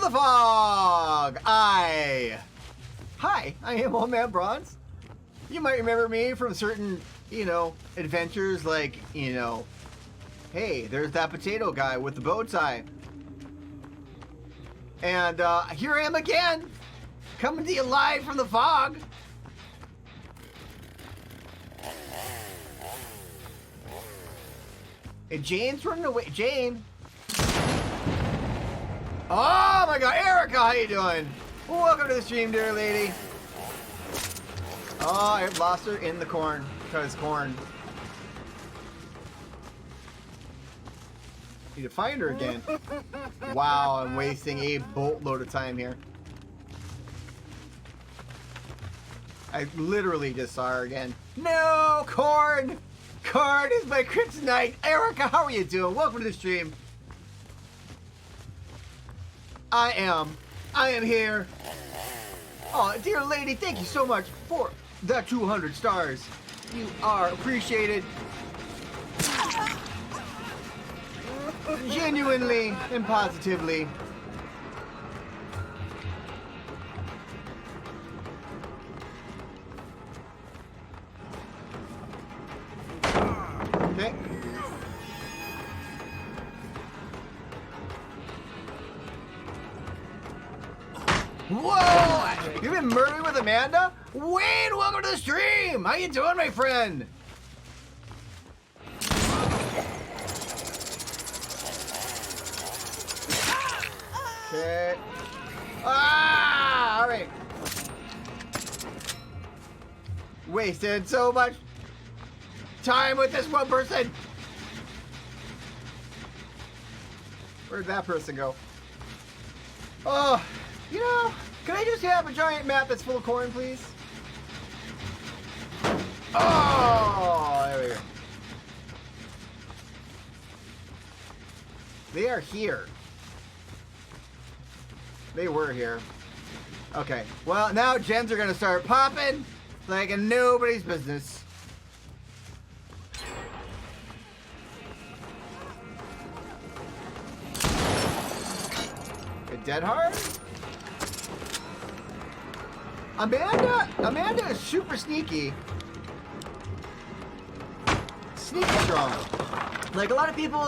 the fog! Hi, I am OldManBronze. You might remember me from certain, adventures like, hey, there's that potato guy with the bow tie. And here I am again, coming to you live from the fog. And Jane's running away. Jane. Oh my God, Erica, how you doing? Welcome to the stream, dear lady. Oh, I've lost her in the corn. Because corn. Need to find her again. Wow, I'm wasting a boatload of time here. I literally just saw her again. No, corn! Corn is my kryptonite. Erica, how are you doing? Welcome to the stream. I am here. Oh, dear lady, thank you so much for the 200 stars. You are appreciated. Genuinely and positively. Okay. Whoa! You've been murdering with Amanda? Wayne, welcome to the stream! How you doing, my friend? Okay. Ah! Alright. Wasted so much time with this one person. Where'd that person go? Oh, can I just have a giant map that's full of corn, please? Oh, there we go. They are here. They were here. Okay, well, now gems are gonna start popping like in nobody's business. Dead hard? Amanda is super sneaky. Sneaky strong. Like a lot of people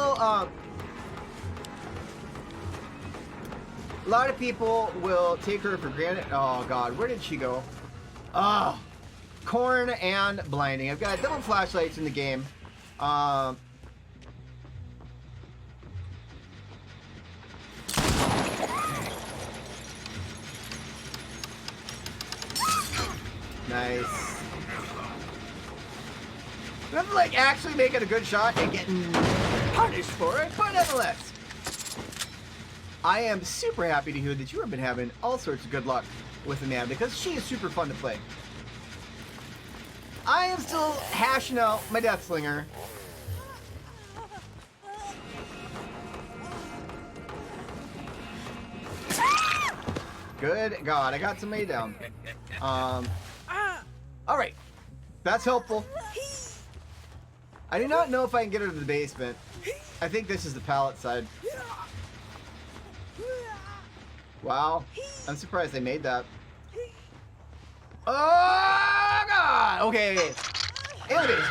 will take her for granted. Oh God, where did she go? Oh, corn and blinding. I've got double flashlights in the game. Nice. I'm like actually making a good shot and getting punished for it, but nonetheless. I am super happy to hear that you have been having all sorts of good luck with Amanda because she is super fun to play. I am still hashing out my Death Slinger. Good God, I got somebody down. Alright, that's helpful. I do not know if I can get her to the basement. I think this is the pallet side. Wow, I'm surprised they made that. Oh God! Okay, elevators.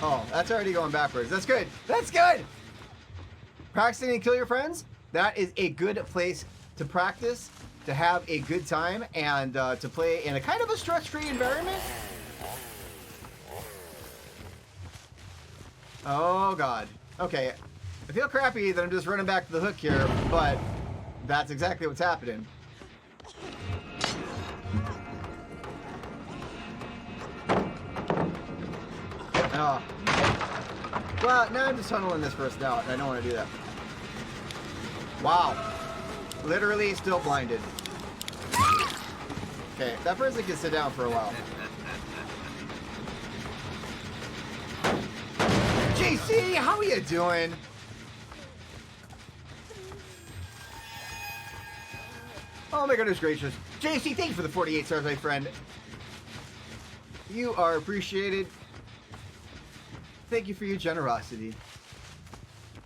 Oh, that's already going backwards. That's good. That's good. Practicing and kill your friends. That is a good place to practice, to have a good time, and to play in a kind of a stress-free environment. Oh God. Okay. I feel crappy that I'm just running back to the hook here, but that's exactly what's happening. Oh. Well, now I'm just tunneling this person out, and I don't want to do that. Wow. Literally still blinded. Okay, that person can sit down for a while. JC, how are you doing? Oh my goodness gracious. JC, thank you for the 48 stars, my friend. You are appreciated. Thank you for your generosity.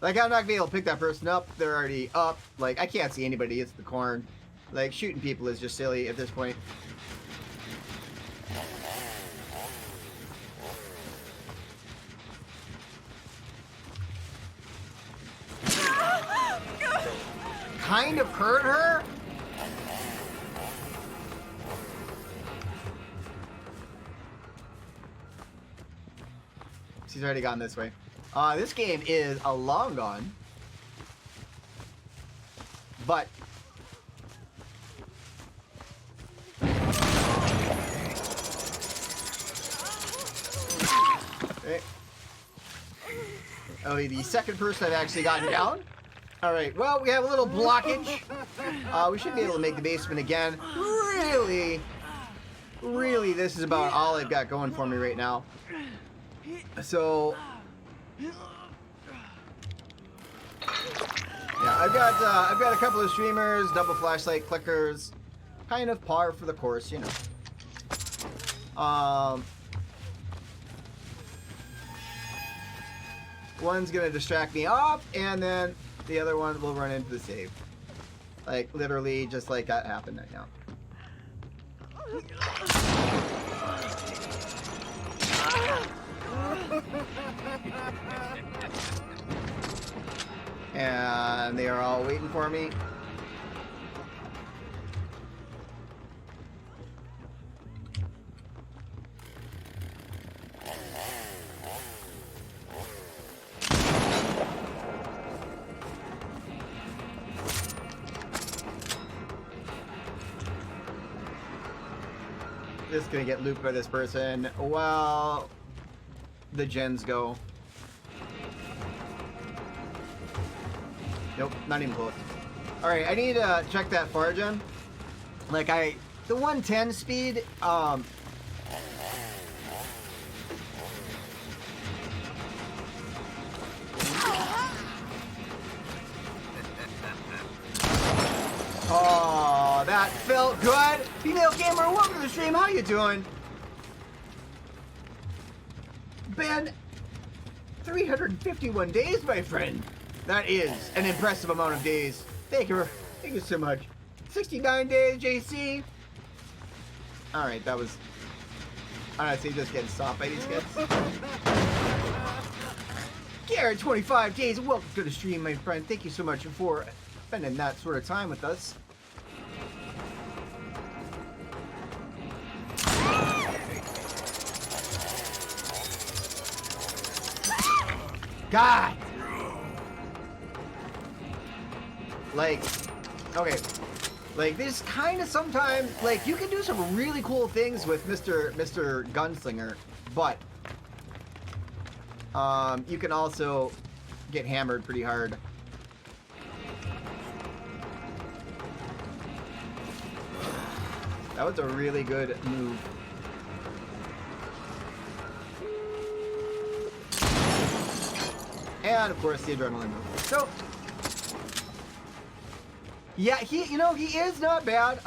Like, I'm not gonna be able to pick that person up. They're already up. Like, I can't see anybody. It's the corn. Like, shooting people is just silly at this point. Kind of hurt her? She's already gone this way. This game is a long gone. But okay. Oh, the second person I've actually gotten down. Alright, well, we have a little blockage. We should be able to make the basement again. Really, this is about all I've got going for me right now. So, yeah, I've got a couple of streamers, double flashlight clickers, kind of par for the course, you know. One's gonna distract me off, and then the other one will run into the save. Like, literally, just like that happened right now. And they are all waiting for me. Just gonna get looped by this person while the gens go. Nope, not even close. Alright, I need to check that far gen. Like, the 110 speed, oh, that felt good. Female gamer, welcome to the stream. How you doing? Ben, 351 days, my friend. That is an impressive amount of days. Thank you so much. 69 days, JC. All right, that was honestly just getting stopped by these kids. Garrett, 25 days. Welcome to the stream, my friend. Thank you so much for spending that sort of time with us. God! Like, okay. Like, this kind of sometimes, like, you can do some really cool things with Mr. Gunslinger, but you can also get hammered pretty hard. That was a really good move. And of course the adrenaline move. So yeah, he is not bad.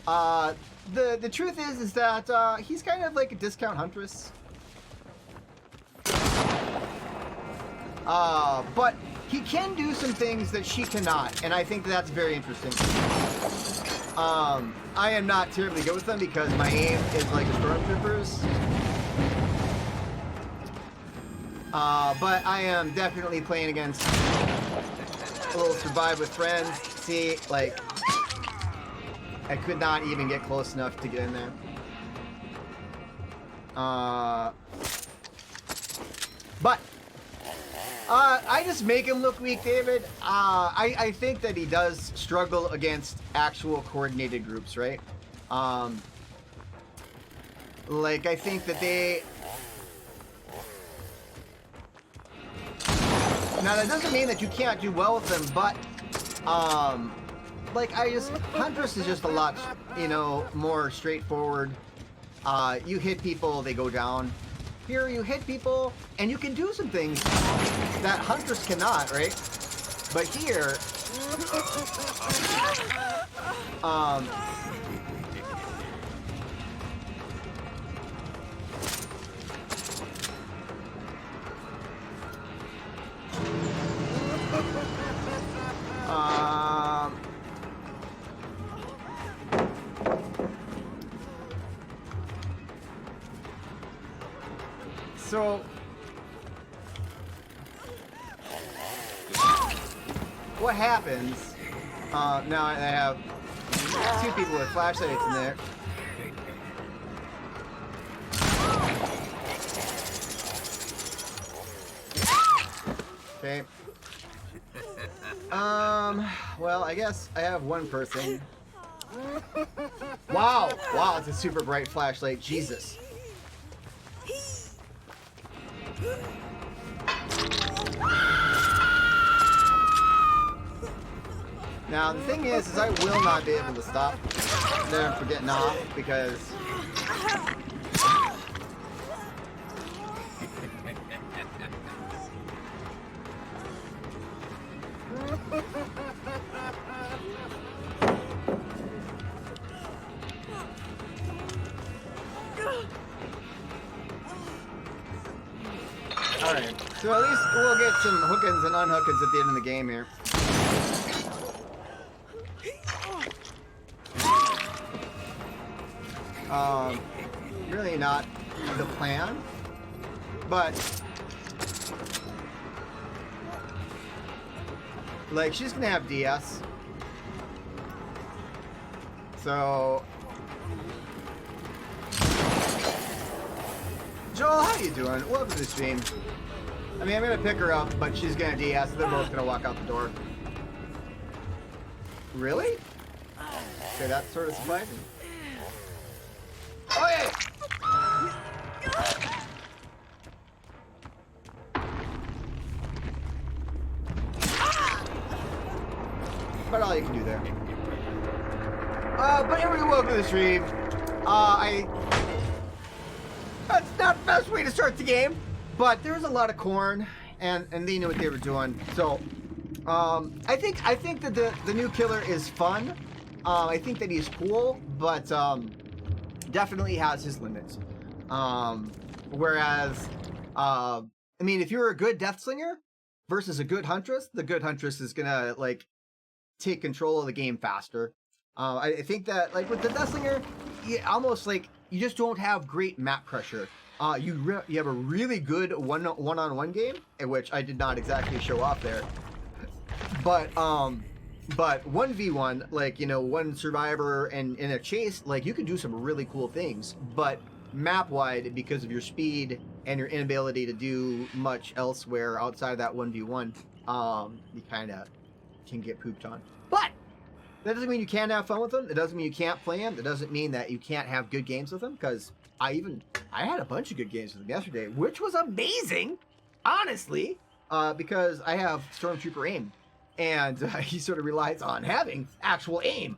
The truth is that he's kind of like a discount huntress. But he can do some things that she cannot, and I think that's very interesting. I am not terribly good with them because my aim is like a stormtrooper's. But I am definitely playing against a little survive with friends. See, like, I could not even get close enough to get in there. But I just make him look weak, David. I think that he does struggle against actual coordinated groups, right? Like, I think that they... Now, that doesn't mean that you can't do well with them, but, like, Huntress is just a lot, you know, more straightforward. You hit people, they go down. Here, you hit people, and you can do some things that Huntress cannot, right? But here, So what happens? Now I have 2 people with flashlights in there. Okay. Well, I guess I have 1 person. Wow, wow, it's a super bright flashlight. Jesus. Now the thing is I will not be able to stop them from getting off because alright, so at least we'll get some hookins and unhookins at the end of the game here. Really not the plan, but like she's gonna have DS, so Joel, how you doing? Welcome to the stream. I mean, I'm gonna pick her up, but she's gonna DS, so they're both gonna walk out the door. Really? Okay, that's sort of surprising. Oh yeah! About all you can do there. But everyone, welcome to the stream. That's not the best way to start the game, but there was a lot of corn, and they knew what they were doing. So, I think that the new killer is fun. I think that he's cool, but definitely has his limits. Whereas, I mean, if you're a good death slinger versus a good huntress, the good huntress is gonna like take control of the game faster. I think that like with the death slinger, almost like you just don't have great map pressure. You have a really good one-on-one game, in which I did not exactly show off there. But 1v1, like, you know, one survivor and in a chase, like, you can do some really cool things. But map-wide, because of your speed and your inability to do much elsewhere outside of that 1v1, you kind of can get pooped on. But that doesn't mean you can't have fun with them. It doesn't mean you can't play them. It doesn't mean that you can't have good games with them, because I had a bunch of good games with them yesterday, which was amazing, honestly, because I have Stormtrooper aim. And he sort of relies on having actual aim.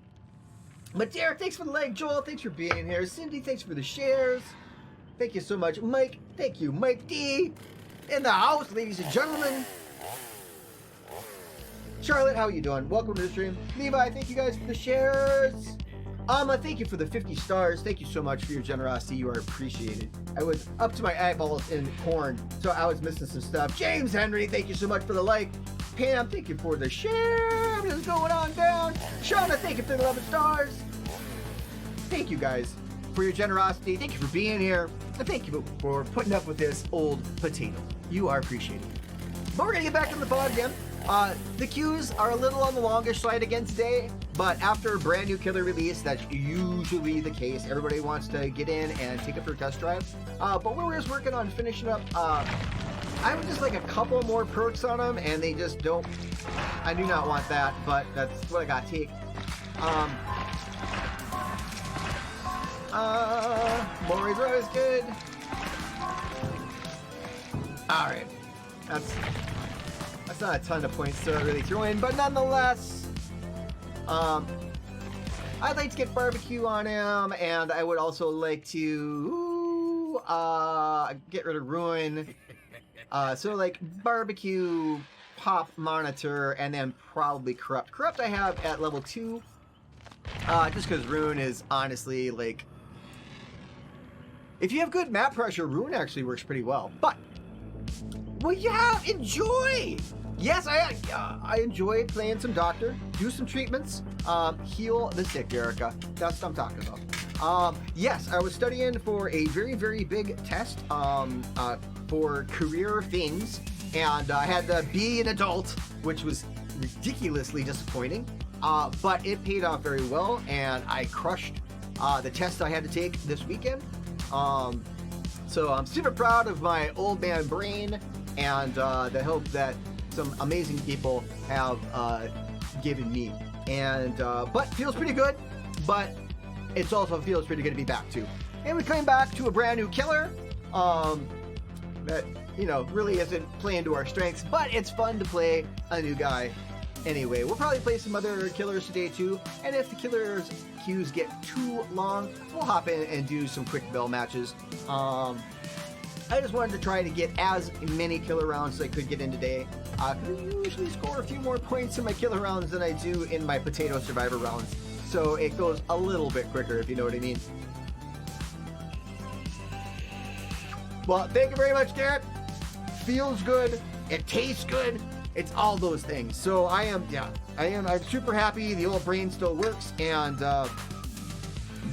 But Derek, thanks for the like. Joel, thanks for being here. Cindy, thanks for the shares. Thank you so much. Mike, thank you. Mike D. In the house, ladies and gentlemen. Charlotte, how are you doing? Welcome to the stream. Levi, thank you guys for the shares. Thank you for the 50 stars. Thank you so much for your generosity. You are appreciated. I was up to my eyeballs in corn, so I was missing some stuff. James Henry, thank you so much for the like. Pam, thank you for the share. Just going on down. Shauna, thank you for the 11 stars. Thank you guys for your generosity. Thank you for being here. And thank you for putting up with this old potato. You are appreciated. But we're going to get back to the pod again. The queues are a little on the longish side again today, but after a brand new killer release, that's usually the case. Everybody wants to get in and take it for a test drive. But we're just working on finishing up. I would just like a couple more perks on them, and they just don't. I do not want that, but that's what I got to take. Maury's always good. All right, that's not a ton of points to really throw in, but nonetheless, I'd like to get barbecue on him, and I would also like to get rid of ruin. So like barbecue, pop, monitor, and then probably corrupt. Corrupt I have at level 2, just because ruin is honestly like, if you have good map pressure, ruin actually works pretty well. But well, yeah, enjoy. Yes, I enjoy playing some doctor, do some treatments, heal the sick, Erica. That's what I'm talking about. Yes, I was studying for a very, very big test. for career things, and I had to be an adult, which was ridiculously disappointing. But it paid off very well, and I crushed the test I had to take this weekend. So I'm super proud of my old man brain and the help that some amazing people have given me. And but feels pretty good, but it also feels pretty good to be back too. And we came back to a brand new killer that, you know, really isn't playing to our strengths, but it's fun to play a new guy anyway. We'll probably play some other killers today too, and if the killers queues get too long, we'll hop in and do some quick bell matches. I just wanted to try to get as many killer rounds as I could get in today. I usually score a few more points in my killer rounds than I do in my potato survivor rounds, so it goes a little bit quicker, if you know what I mean. Well, thank you very much, Darren. Feels good. It tastes good. It's all those things. So I'm super happy the old brain still works, and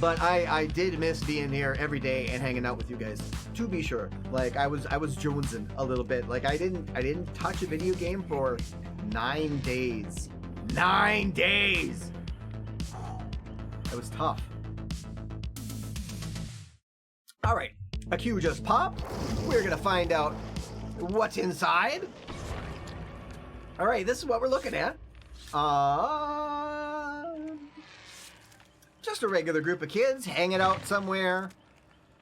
but I did miss being here every day and hanging out with you guys, to be sure. Like I was jonesing a little bit. Like I didn't touch a video game for 9 days. 9 days. It was tough. All right, a queue just popped. We're gonna find out what's inside. All right, this is what we're looking at. Just a regular group of kids hanging out somewhere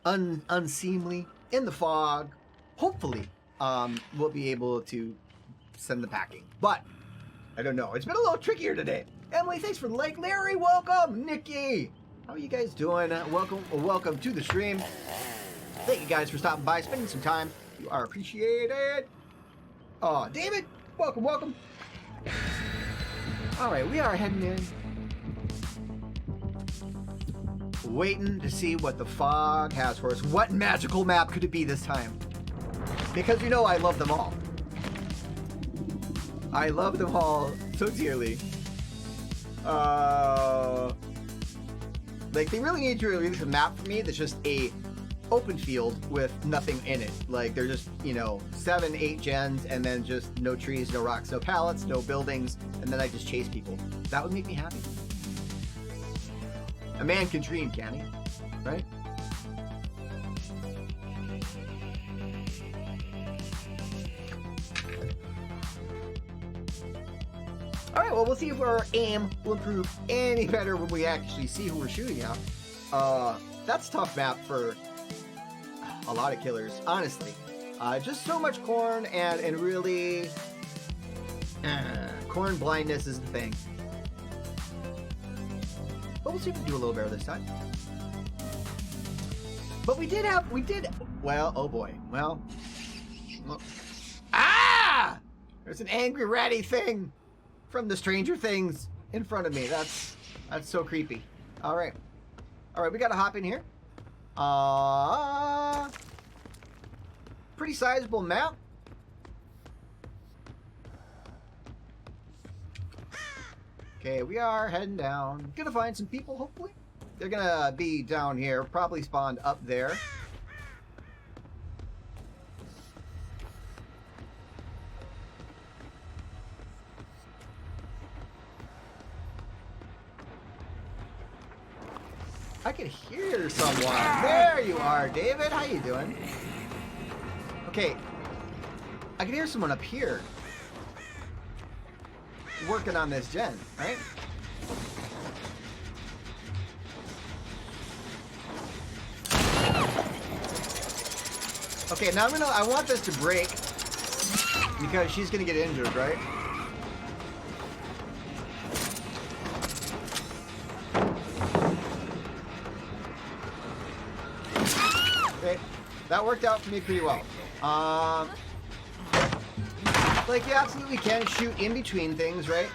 unseemly in the fog. Hopefully, we'll be able to send the packing, but I don't know. It's been a little trickier today. Emily, thanks for the like. Larry, welcome. Nikki, how are you guys doing? Welcome to the stream. Thank you guys for stopping by, spending some time. You are appreciated. David, welcome. All right, we are heading in. Waiting to see what the fog has for us. What magical map could it be this time? Because you know I love them all. I love them all so dearly. Like, they really need to release a map for me that's just a open field with nothing in it. Like, they're just, 7, 8 gens, and then just no trees, no rocks, no pallets, no buildings, and then I just chase people. That would make me happy. A man can dream, can he? Right? Alright, well, we'll see if our aim will improve any better when we actually see who we're shooting at. That's a tough map for a lot of killers, honestly. Just so much corn, and really... corn blindness is the thing. But we'll see if we can do a little better this time. But we did, well, oh boy, well. Ah! There's an angry ratty thing from the Stranger Things in front of me. That's so creepy. All right, we gotta hop in here. Pretty sizable map. Okay, we are heading down. Gonna find some people, hopefully. They're gonna be down here, probably spawned up there. I can hear someone. There you are, David. How you doing? Okay, I can hear someone up here working on this gen, right? Okay, now I want this to break because she's gonna get injured, right? Okay, that worked out for me pretty well. Like, you absolutely can shoot in between things, right?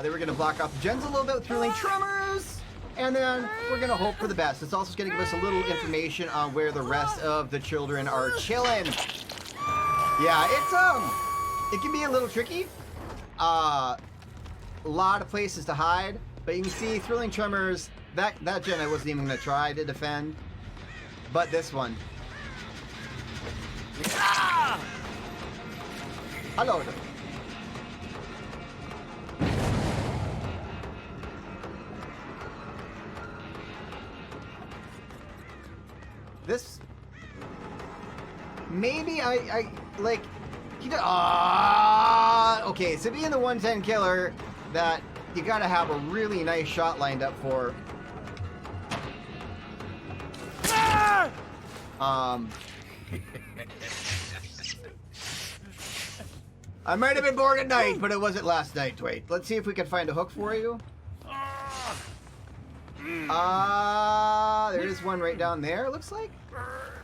They were going to block off the gens a little bit with thrilling tremors, and then we're going to hope for the best. It's also going to give us a little information on where the rest of the children are chilling. Yeah, it can be a little tricky. A lot of places to hide, but you can see thrilling tremors. That gen I wasn't even going to try to defend, but this one. Hello. This maybe I like he did. Okay, so being the 110 killer, that you gotta have a really nice shot lined up for. I might have been bored at night, but it wasn't last night. Wait, let's see if we can find a hook for you. There is one right down there, it looks like.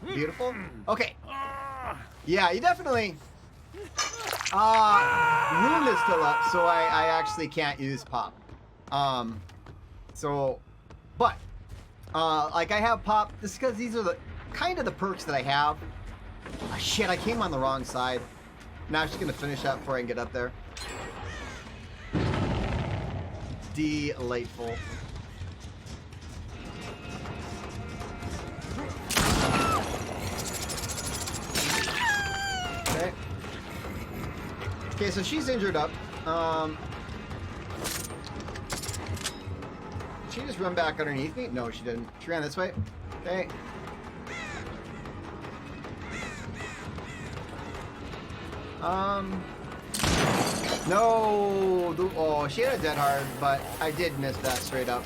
Beautiful. Okay. Yeah, you definitely... Room is still up, so I actually can't use pop. But, like I have pop, this is because these are the kind of the perks that I have. Oh, shit, I came on the wrong side. Now she's gonna finish that before I can get up there. Delightful. Okay. Okay, so she's injured up. Did she just run back underneath me? No, she didn't. She ran this way. Okay. No. Oh, she had a dead hard, but I did miss that straight up.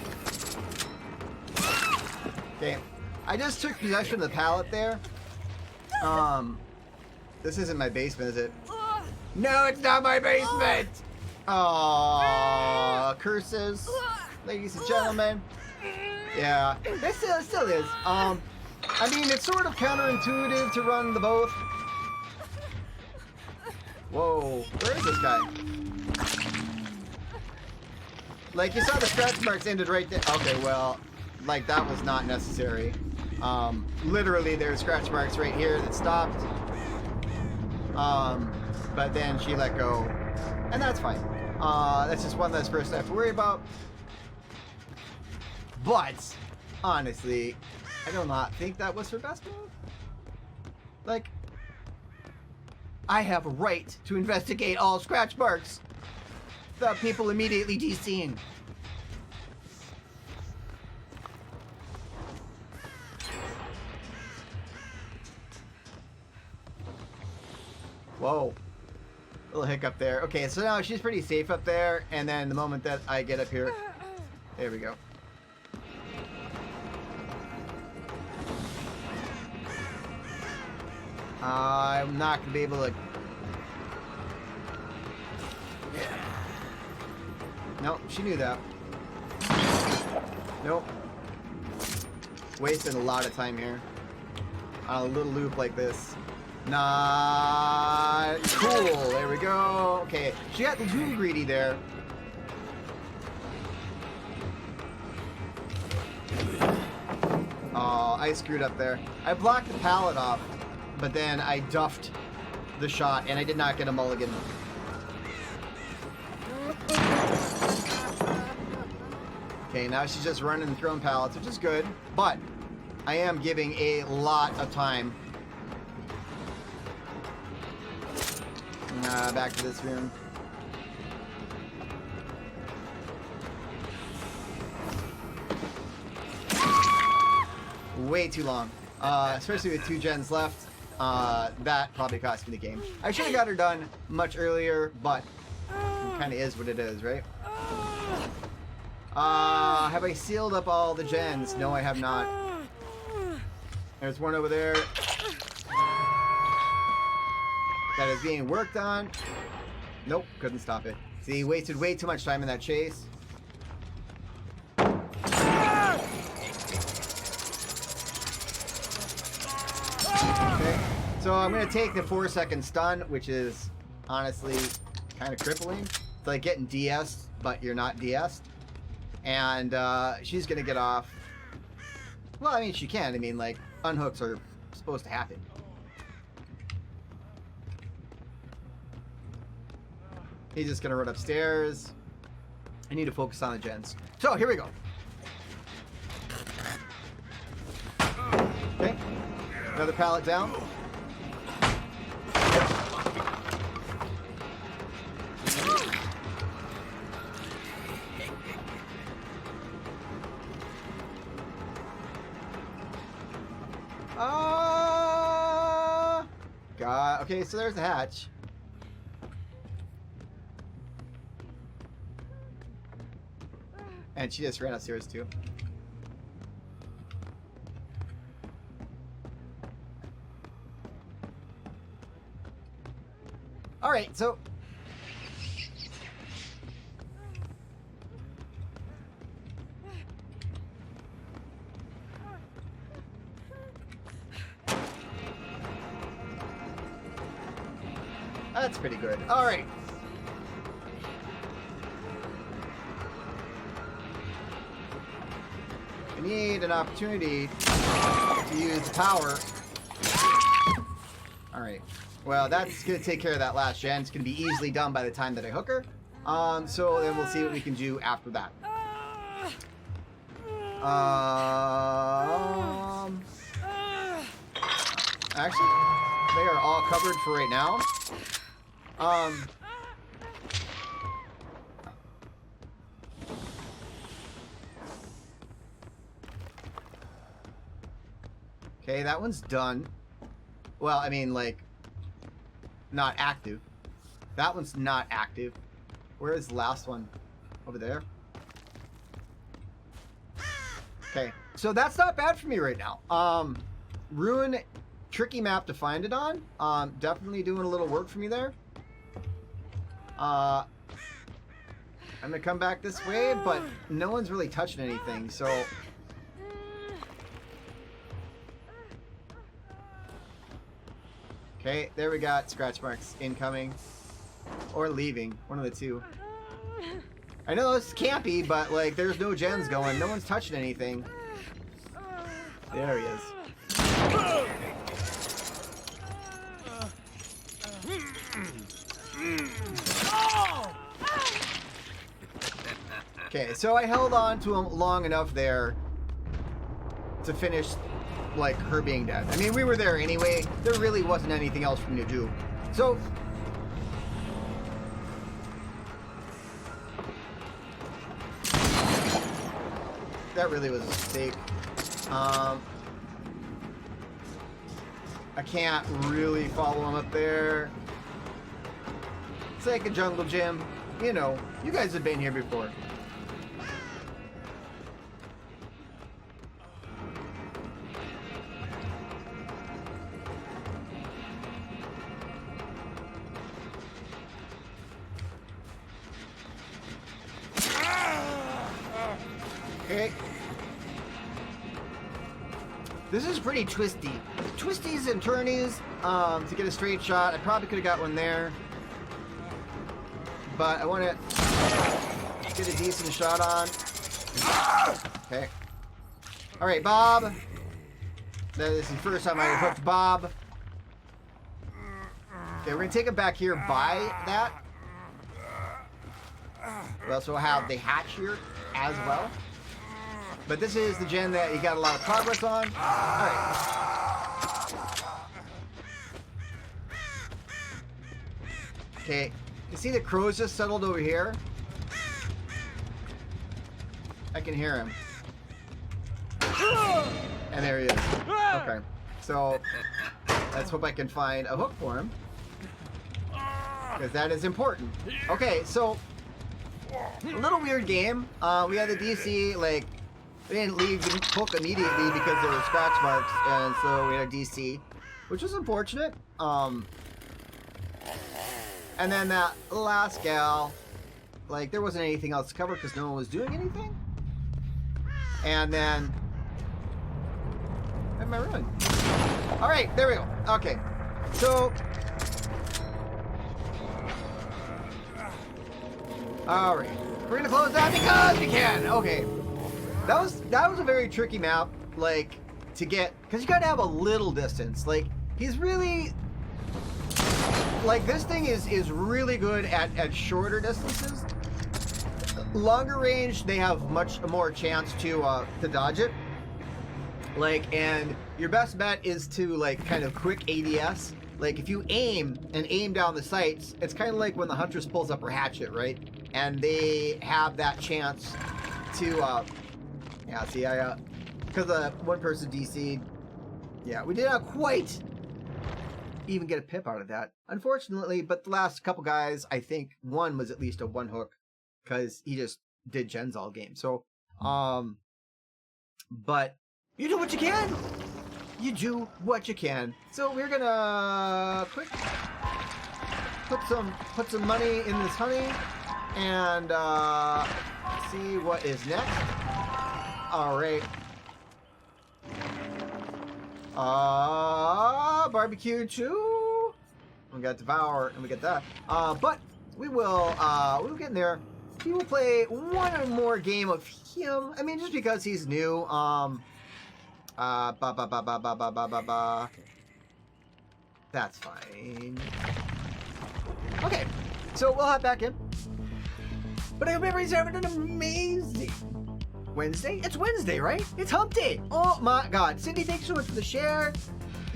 Okay. I just took possession of the pallet there. This isn't my basement, is it? No, it's not my basement! Aww, curses. Ladies and gentlemen. Yeah, it still is. I mean, it's sort of counterintuitive to run the both. Whoa, where is this guy? Like, you saw the scratch marks ended right there. Okay, well, like, that was not necessary. Literally, there's scratch marks right here that stopped. But then she let go. And that's fine. That's just one less person I have to worry about. But, honestly, I do not think that was her best move. Like, I have a right to investigate all scratch marks without people immediately DCing. Whoa. Little hiccup there. Okay, so now she's pretty safe up there, and then the moment that I get up here, there we go. I'm not gonna be able to. Nope, she knew that. Nope. Wasting a lot of time here on a little loop like this. Not cool. There we go. Okay, she got too greedy there. Oh, I screwed up there. I blocked the pallet off, but then I duffed the shot, and I did not get a mulligan. Okay, now she's just running and throwing pallets, which is good, but I am giving a lot of time. Back to this room. Way too long. Especially with 2 gens left. That probably cost me the game. I should have got her done much earlier, but it kind of is what it is, right? Have I sealed up all the gens? No, I have not. There's one over there that is being worked on. Nope, couldn't stop it. See, wasted way too much time in that chase. Okay, so I'm gonna take the 4-second stun, which is honestly kind of crippling. It's like getting DS'd, but you're not DS'd. And she's gonna get off. Well, I mean, she can. I mean, like, unhooks are supposed to happen. He's just gonna run upstairs. I need to focus on the gens. So, here we go. Okay. Another pallet down. god. Okay, so there's the hatch. And she just ran upstairs too. Alright, so... That's pretty good. Alright. I need an opportunity to use the power. Alright. Well, that's going to take care of that last gen. It's going to be easily done by the time that I hook her. So then we'll see what we can do after that. Actually, they are all covered for right now. Okay, that one's done. Well, I mean, like, not active. That one's not active. Where is the last one? Over there? Okay, so that's not bad for me right now. Ruin, tricky map to find it on. Definitely doing a little work for me there. I'm gonna come back this way, but no one's really touching anything, so... Okay, there we got scratch marks incoming. Or leaving, one of the two. I know it's campy, but like there's no gens going, no one's touching anything. There he is. Okay, so I held on to him long enough there to finish like her being dead. I mean, we were there anyway. There really wasn't anything else for me to do. So that really was a mistake. I can't really follow him up there. It's like a jungle gym. You know, you guys have been here before. Okay. This is pretty twisty. Twisties and turnies to get a straight shot. I probably could have got one there. But I want to get a decent shot on. Okay. Alright, Bob. That is the first time I hooked Bob. Okay, we're going to take him back here by that. We also have the hatch here as well. But this is the gen that you got a lot of progress on. Alright. Okay. You see the crows just settled over here? I can hear him. And there he is. Okay. So, let's hope I can find a hook for him. Because that is important. Okay, so, a little weird game. We had the DC, like, we didn't leave the hook immediately because there were scratch marks, and so we had a DC, which was unfortunate. And then that last gal, like, there wasn't anything else to cover because no one was doing anything. And then... Where am I running? Alright, there we go. Okay. So... Alright. We're gonna close that because we can! Okay. That was a very tricky map, like, to get... Because you gotta have a little distance. Like, he's really... Like, this thing is really good at shorter distances. Longer range, they have much more chance to dodge it. Like, and your best bet is to, like, kind of quick ADS. Like, if you aim down the sights, it's kind of like when the Huntress pulls up her hatchet, right? And they have that chance to, yeah, see, because one person DC'd. Yeah, we did not quite even get a pip out of that, unfortunately. But the last couple guys, I think one was at least a one hook because he just did gens all game. So, but you do what you can. You do what you can. So we're gonna quick put some money in this honey and see what is next. All right. Barbecue too. We got Devour and we get that. But we'll get in there. We will play one more game of him. I mean, just because he's new. That's fine. Okay, so we'll hop back in. But I hope everybody's having an amazing Wednesday. It's Wednesday, right? It's hump day. Oh my God. Cindy, thanks so much for the share.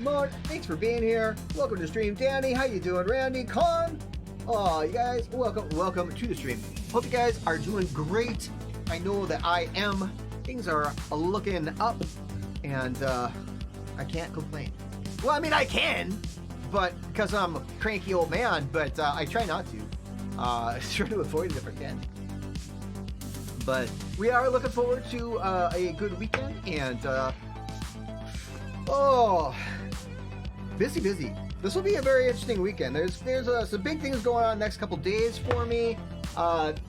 Lord, thanks for being here. Welcome to the stream. Danny, how you doing? Randy, Con. Oh, you guys, welcome to the stream. Hope you guys are doing great. I know that I am. Things are looking up, and I can't complain. Well, I mean, I can, but because I'm a cranky old man, but I try not to. Try to avoid it if I can. But we are looking forward to a good weekend, and busy. This will be a very interesting weekend. There's some big things going on next couple days for me, and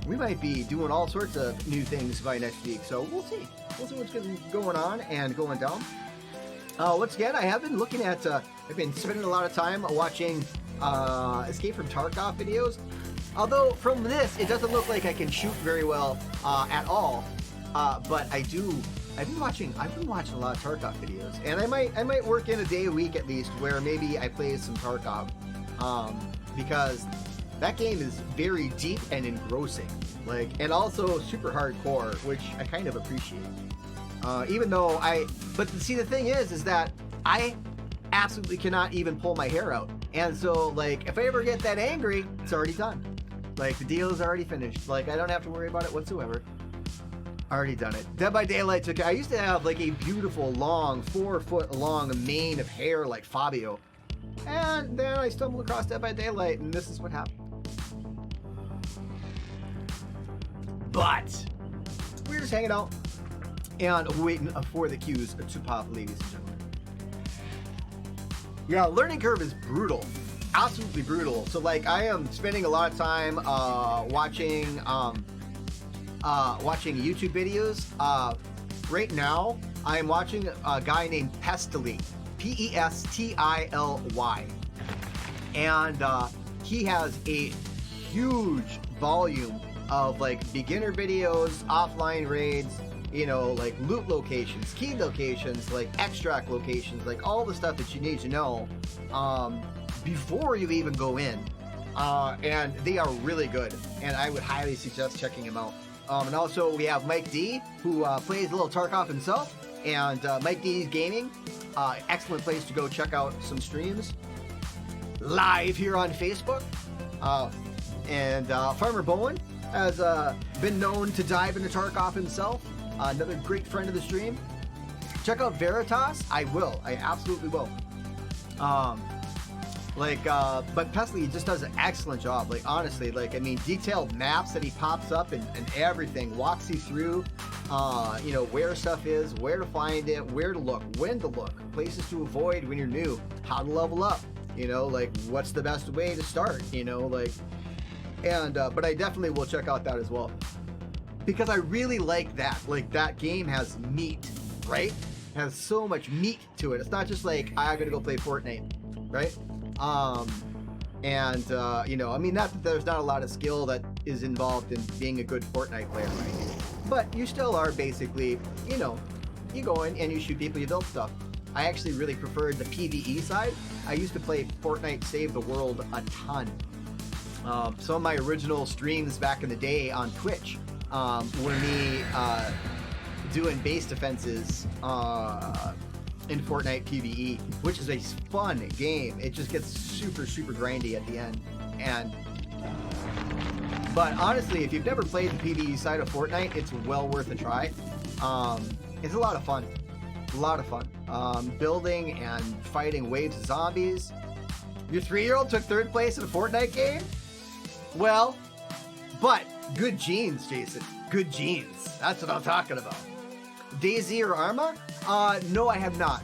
we might be doing all sorts of new things by next week. So we'll see. We'll see what's going on and going down. Once again, I have been looking at. I've been spending a lot of time watching Escape from Tarkov videos. Although from this, it doesn't look like I can shoot very well at all. But I've been watching a lot of Tarkov videos, and I might work in a day a week at least where maybe I play some Tarkov, because that game is very deep and engrossing, and also super hardcore, which I kind of appreciate. But see, the thing is that I absolutely cannot even pull my hair out, and so if I ever get that angry, it's already done. The deal is already finished. I don't have to worry about it whatsoever. Already done it. Dead by Daylight I used to have a beautiful long 4-foot long mane of hair like Fabio, and then I stumbled across Dead by Daylight, and this is what happened. But we're just hanging out and waiting for the cues to pop, ladies and gentlemen. Yeah, learning curve is brutal. Absolutely brutal. So I am spending a lot of time watching YouTube videos. Right now, I am watching a guy named Pestily, Pestily, and he has a huge volume of beginner videos, offline raids, loot locations, key locations, extract locations, all the stuff that you need to know before you even go in. And they are really good, and I would highly suggest checking them out. And also we have Mike D, who plays a little Tarkov himself, and Mike D's Gaming, excellent place to go check out some streams live here on Facebook. And Farmer Bowen has been known to dive into Tarkov himself, another great friend of the stream. Check out Veritas. I absolutely will. But Pestily just does an excellent job. Honestly, detailed maps that he pops up and everything, walks you through, where stuff is, where to find it, where to look, when to look, places to avoid when you're new, how to level up, what's the best way to start, but I definitely will check out that as well, because I really like that. That game has meat, right? It has so much meat to it. It's not just I gotta go play Fortnite, right? Not that there's not a lot of skill that is involved in being a good Fortnite player, right? But you still are basically, you go in and you shoot people, you build stuff. I actually really preferred the PvE side. I used to play Fortnite Save the World a ton. Some of my original streams back in the day on Twitch were me doing base defenses in Fortnite PvE, which is a fun game. It just gets super, super grindy at the end. But honestly, if you've never played the PvE side of Fortnite, it's well worth a try. It's a lot of fun. A lot of fun. Building and fighting waves of zombies. Your 3-year-old took 3rd place in a Fortnite game? Well, but good genes, Jason. Good genes. That's what I'm talking about. DayZ or Arma? No, I have not.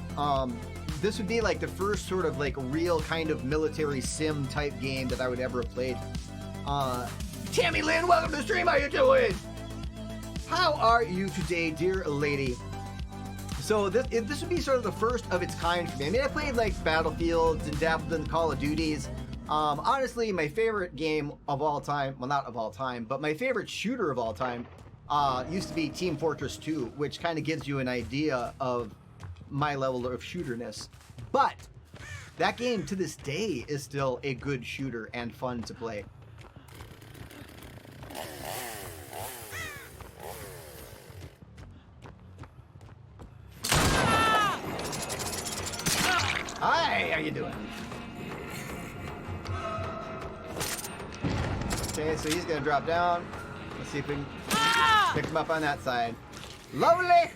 This would be like the first sort of like real kind of military sim type game that I would ever have played. Tammy Lynn, welcome to the stream. How you doing? How are you today, dear lady? So this would be sort of the first of its kind for me. I mean, I played like Battlefields and dabbled in Call of Duties. Honestly, my favorite game of all time, well, not of all time, but my favorite shooter of all time used to be Team Fortress 2, which kind of gives you an idea of my level of shooterness. But that game to this day is still a good shooter and fun to play. Hi, how you doing? Okay, so he's gonna drop down. Let's see if we can pick him up on that side. Lovely!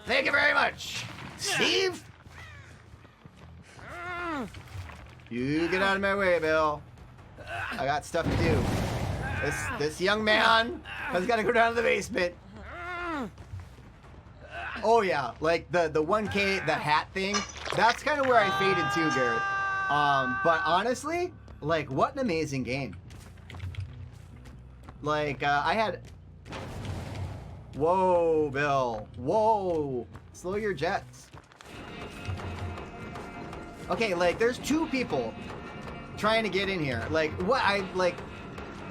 Thank you very much! Steve? You get out of my way, Bill. I got stuff to do. This young man has got to go down to the basement. Oh yeah, like the 1K, the hat thing, that's kind of where I faded too, Garrett. But honestly, like, what an amazing game. Like, I had... Whoa, Bill. Whoa. Slow your jets. Okay, like, there's 2 people trying to get in here. Like, what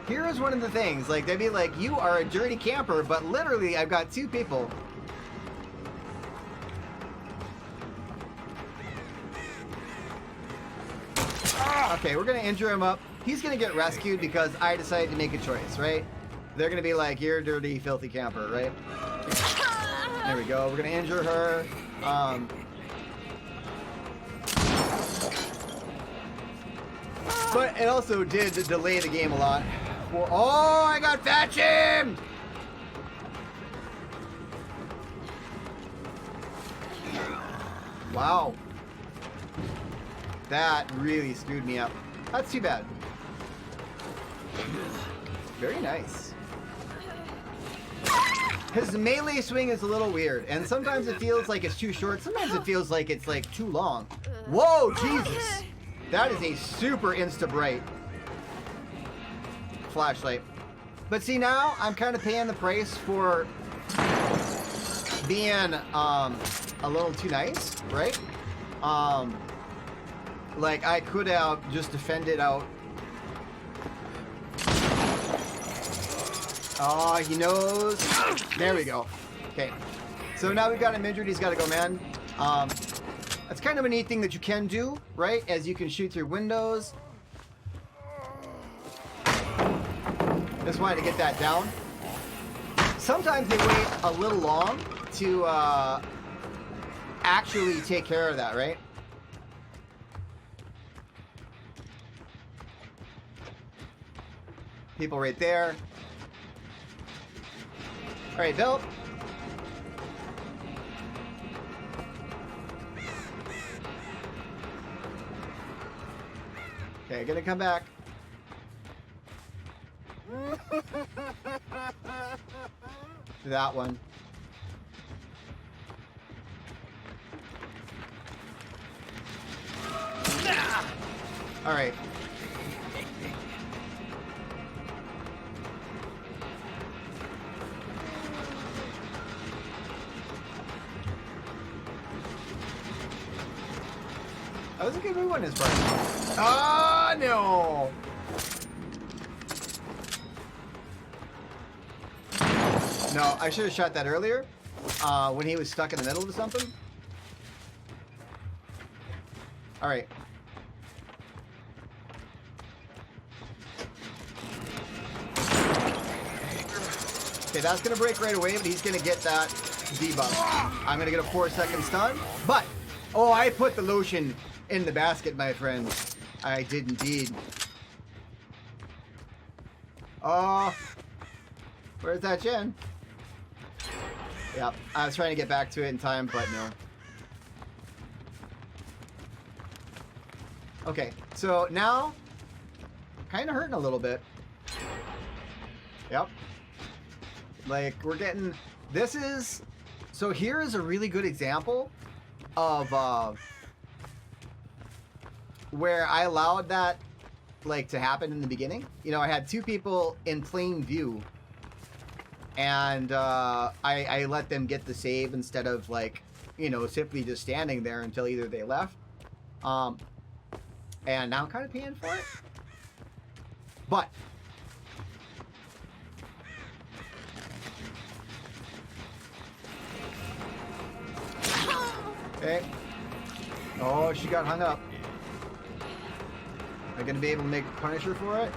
here's one of the things. Like, they'd be like, you are a dirty camper, but literally, I've got 2 people. Okay, we're gonna injure him up. He's gonna get rescued because I decided to make a choice, right? They're gonna be like, you're a dirty, filthy camper, right? There we go. We're gonna injure her. But it also did delay the game a lot. Oh, I got fat shamed! Wow. That really screwed me up. That's too bad. Very nice. His melee swing is a little weird, and sometimes it feels like it's too short, sometimes it feels like it's like too long. Whoa, Jesus! That is a super insta-bright flashlight. But see, now I'm kind of paying the price for being a little too nice, right? Like, I could have just defended out. Oh, he knows. There we go. Okay. So now we've got him injured. He's got to go, man. That's kind of a neat thing that you can do, right? As you can shoot through windows. Just wanted to get that down. Sometimes they wait a little long to actually take care of that, right? People right there. All right, Bill. Okay, gonna come back. That one. All right. That was a good move on his part. Oh, no. No, I should have shot that earlier when he was stuck in the middle of something. All right. Okay, that's going to break right away, but he's going to get that debuff. I'm going to get a 4-second stun, but... Oh, I put the lotion in the basket, my friend. I did indeed. Oh, where's that gen? Yep, I was trying to get back to it in time, but no. Okay, so now, kind of hurting a little bit. Yep. Like, we're getting... This is... So here is a really good example of where I allowed that, like, to happen in the beginning. You know, I had two people in plain view, and I let them get the save instead of, like, you know, simply just standing there until either they left. And now I'm kind of paying for it. But... Okay. Oh, she got hung up. Am I gonna be able to make a Punisher for it?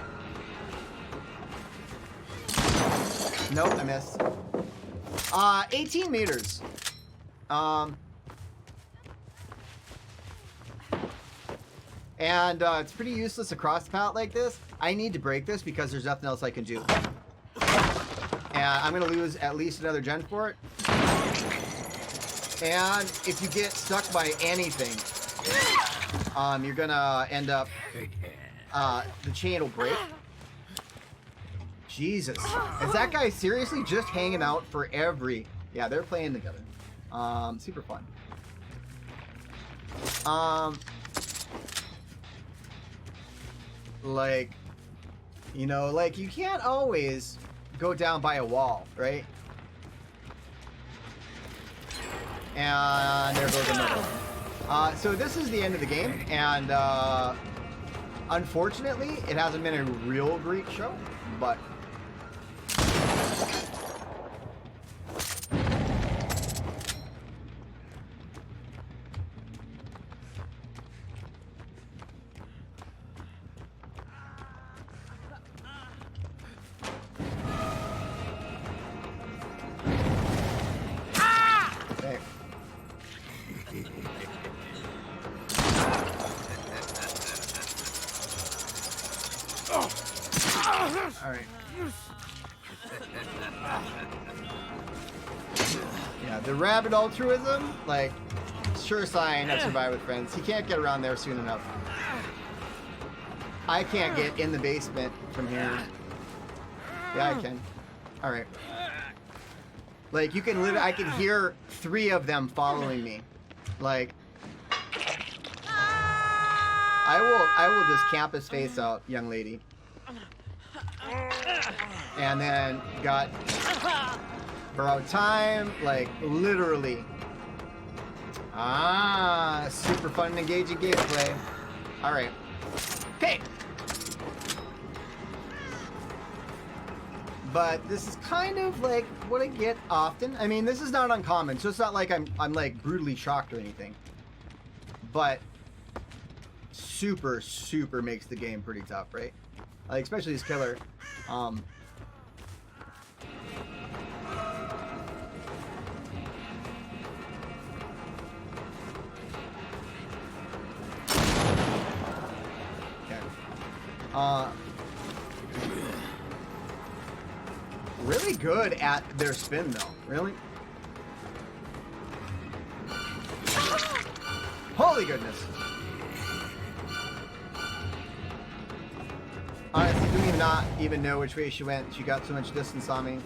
Nope, I missed. 18 meters. And it's pretty useless across the pallet like this. I need to break this because there's nothing else I can do. And I'm gonna lose at least another gen for it. And if you get stuck by anything, you're gonna end up, the chain will break. Jesus. Is that guy seriously just hanging out for every... Yeah, they're playing together. Super fun. Like, you know, like, you can't always go down by a wall, right? And there goes another one. So this is the end of the game, and unfortunately, it hasn't been a real great show, but... Alright. Yeah, the rabbit altruism, like, sure sign of Survive with Friends. He can't get around there soon enough. I can't get in the basement from here. Yeah, I can. Alright. Like, you can literally, I can hear 3 of them following me. Like, I will just camp his face out, young lady. And then got borrowed time, like literally. Super fun and engaging gameplay. Alright. Okay. But this is kind of like what I get often. I mean, this is not uncommon, so it's not like I'm like brutally shocked or anything. But super makes the game pretty tough, right? Like, especially this killer. Really good at their spin, though. Really? Holy goodness. Honestly, do you not even know which way she went? She got so much distance on me.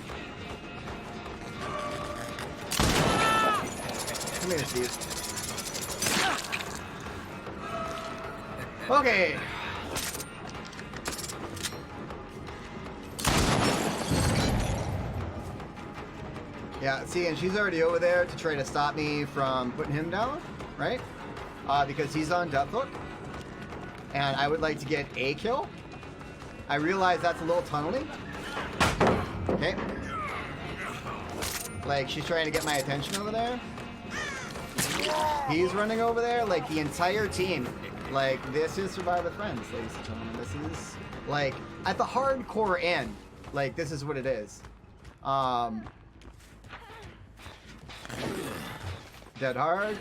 Come here, Steve. Okay. Yeah, see, and she's already over there to try to stop me from putting him down, right? Because he's on death hook. And I would like to get a kill. I realize that's a little tunneling. Okay. Like, she's trying to get my attention over there. He's running over there. Like, the entire team. Like, this is Survive with Friends, ladies and gentlemen. This is, like, at the hardcore end. Like, this is what it is. Dead hard.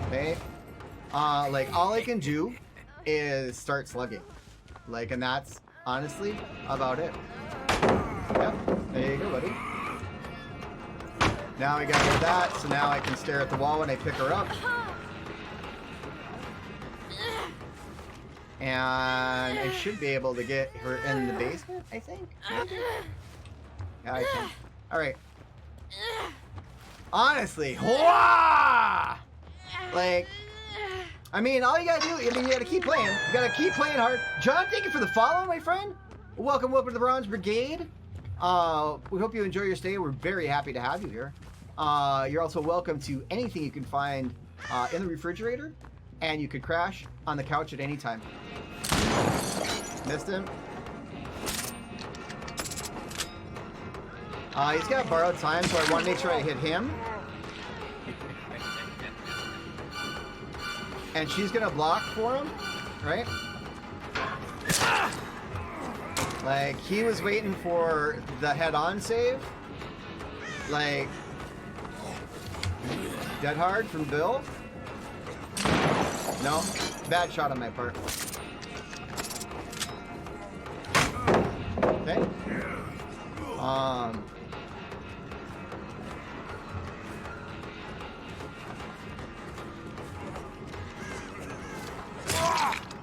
Okay. Like, all I can do is start slugging. Like, and that's honestly about it. Yep. There you go, buddy. Now I gotta get that, so now I can stare at the wall when I pick her up. And I should be able to get her in the basement, I think. Maybe? Yeah, I can. Alright. Honestly, like, I mean, all you gotta do, you gotta keep playing. You gotta keep playing hard. John, thank you for the follow, my friend. Welcome to the Bronze Brigade. We hope you enjoy your stay. We're very happy to have you here. You're also welcome to anything you can find in the refrigerator, and you could crash on the couch at any time. Missed him. He's got borrowed time, so I want to make sure I hit him. And she's gonna block for him, right? Like, he was waiting for the head-on save. Like, dead hard from Bill. No, bad shot on my part. Okay.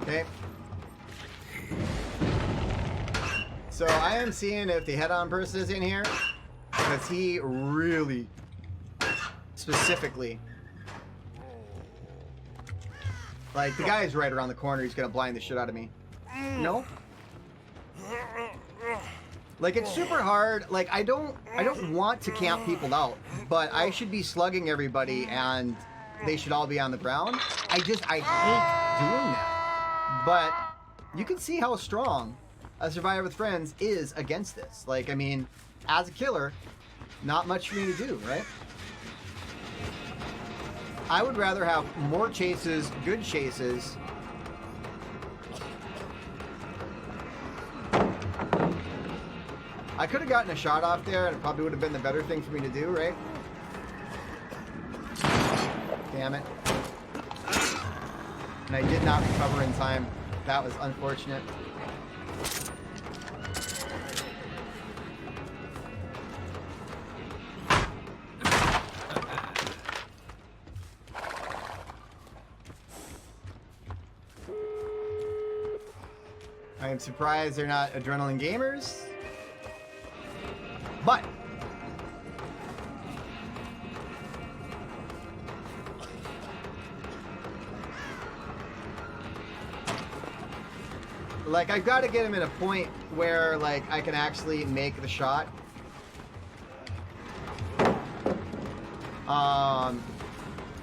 Okay. So I am seeing if the head-on person is in here, because he really specifically, like, the guy is right around the corner. He's gonna blind the shit out of me. No. Like, it's super hard. Like, I don't want to camp people out, but I should be slugging everybody and they should all be on the ground. I hate doing that. But you can see how strong a Survivor with Friends is against this. Like, I mean, as a killer, not much for me to do, right? I would rather have more chases, good chases. I could have gotten a shot off there, and it probably would have been the better thing for me to do, right? Damn it. And I did not recover in time. That was unfortunate. I am surprised they're not adrenaline gamers. But like, I've got to get him in a point where, like, I can actually make the shot.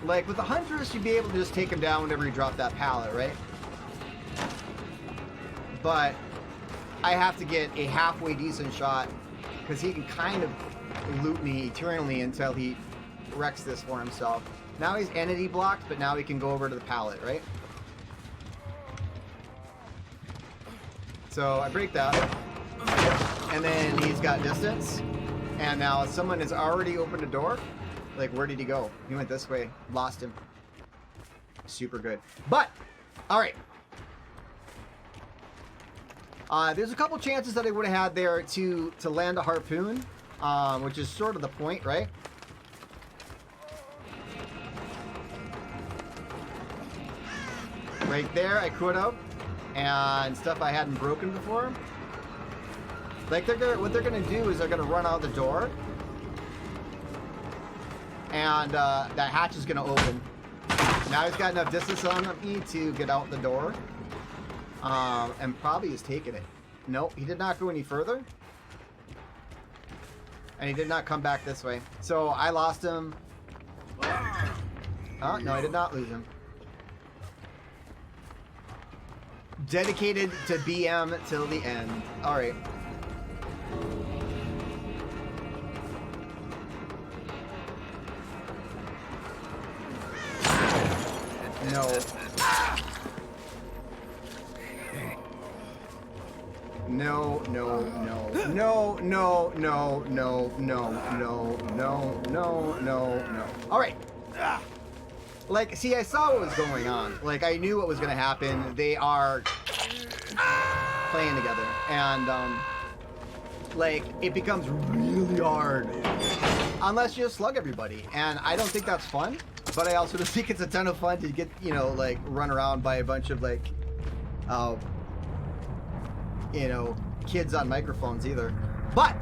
Like, with the Huntress, you'd be able to just take him down whenever you drop that pallet, right? But I have to get a halfway decent shot, because he can kind of loot me eternally until he wrecks this for himself. Now he's entity blocked, but now he can go over to the pallet, right? So I break that, and then he's got distance, and now someone has already opened a door. Like, where did he go? He went this way. Lost him. Super good. But, alright. There's a couple chances that I would have had there to land a harpoon, which is sort of the point, right? Right there, I could have. And stuff I hadn't broken before. Like, what they're gonna do is they're gonna run out the door, and that hatch is gonna open. Now he's got enough distance on me to get out the door, and probably is taking it. Nope, he did not go any further, and he did not come back this way. So I lost him. Oh no, I did not lose him. Dedicated to BM till the end. Alright. No. No, no, no. No, no, no, no, no, no, no, no, no, no. Alright. Like, see, I saw what was going on. Like, I knew what was going to happen. They are playing together. And, like, it becomes really hard unless you just slug everybody. And I don't think that's fun. But I also don't think it's a ton of fun to get, you know, like, run around by a bunch of, like, you know, kids on microphones either. But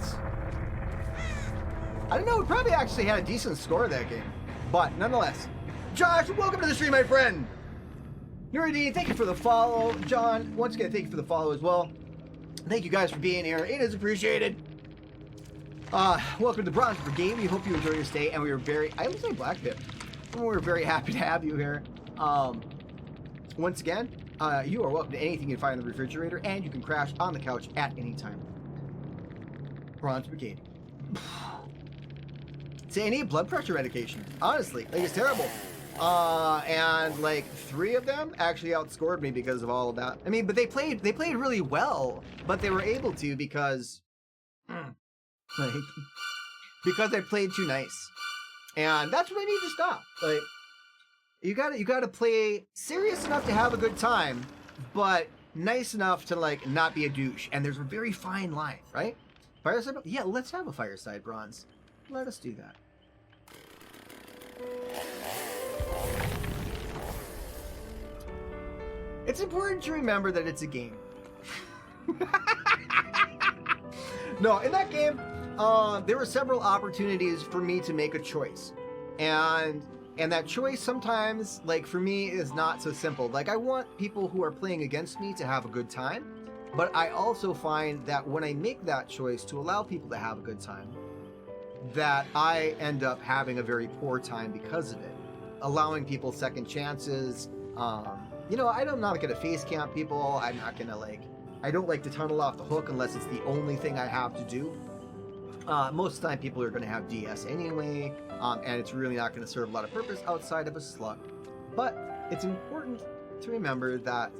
I don't know, we probably actually had a decent score that game. But nonetheless, Josh, welcome to the stream, my friend. Nuruddin, thank you for the follow. John, once again, thank you for the follow as well. Thank you guys for being here. It is appreciated. Welcome to Bronze Brigade. We hope you enjoy your stay, and we were very, I would say Black Pip. We were very happy to have you here. Once again, you are welcome to anything you can find in the refrigerator, and you can crash on the couch at any time. Bronze Brigade. Say, I need blood pressure medication. Honestly, like, it's terrible. And like 3 of them actually outscored me because of all of that. I mean, but they played really well, but they were able to because like, because I played too nice. And that's what I need to stop. Like, you gotta play serious enough to have a good time, but nice enough to like not be a douche. And there's a very fine line, right? Fireside? Yeah, let's have a fireside bronze. Let us do that. It's important to remember that it's a game. No, in that game, there were several opportunities for me to make a choice. And that choice sometimes, like for me, is not so simple. Like, I want people who are playing against me to have a good time, but I also find that when I make that choice to allow people to have a good time, that I end up having a very poor time because of it. Allowing people second chances. You know, I'm not going to face camp people. I'm not going to I don't like to tunnel off the hook unless it's the only thing I have to do. Most of the time people are going to have DS anyway, and it's really not going to serve a lot of purpose outside of a slug. But it's important to remember that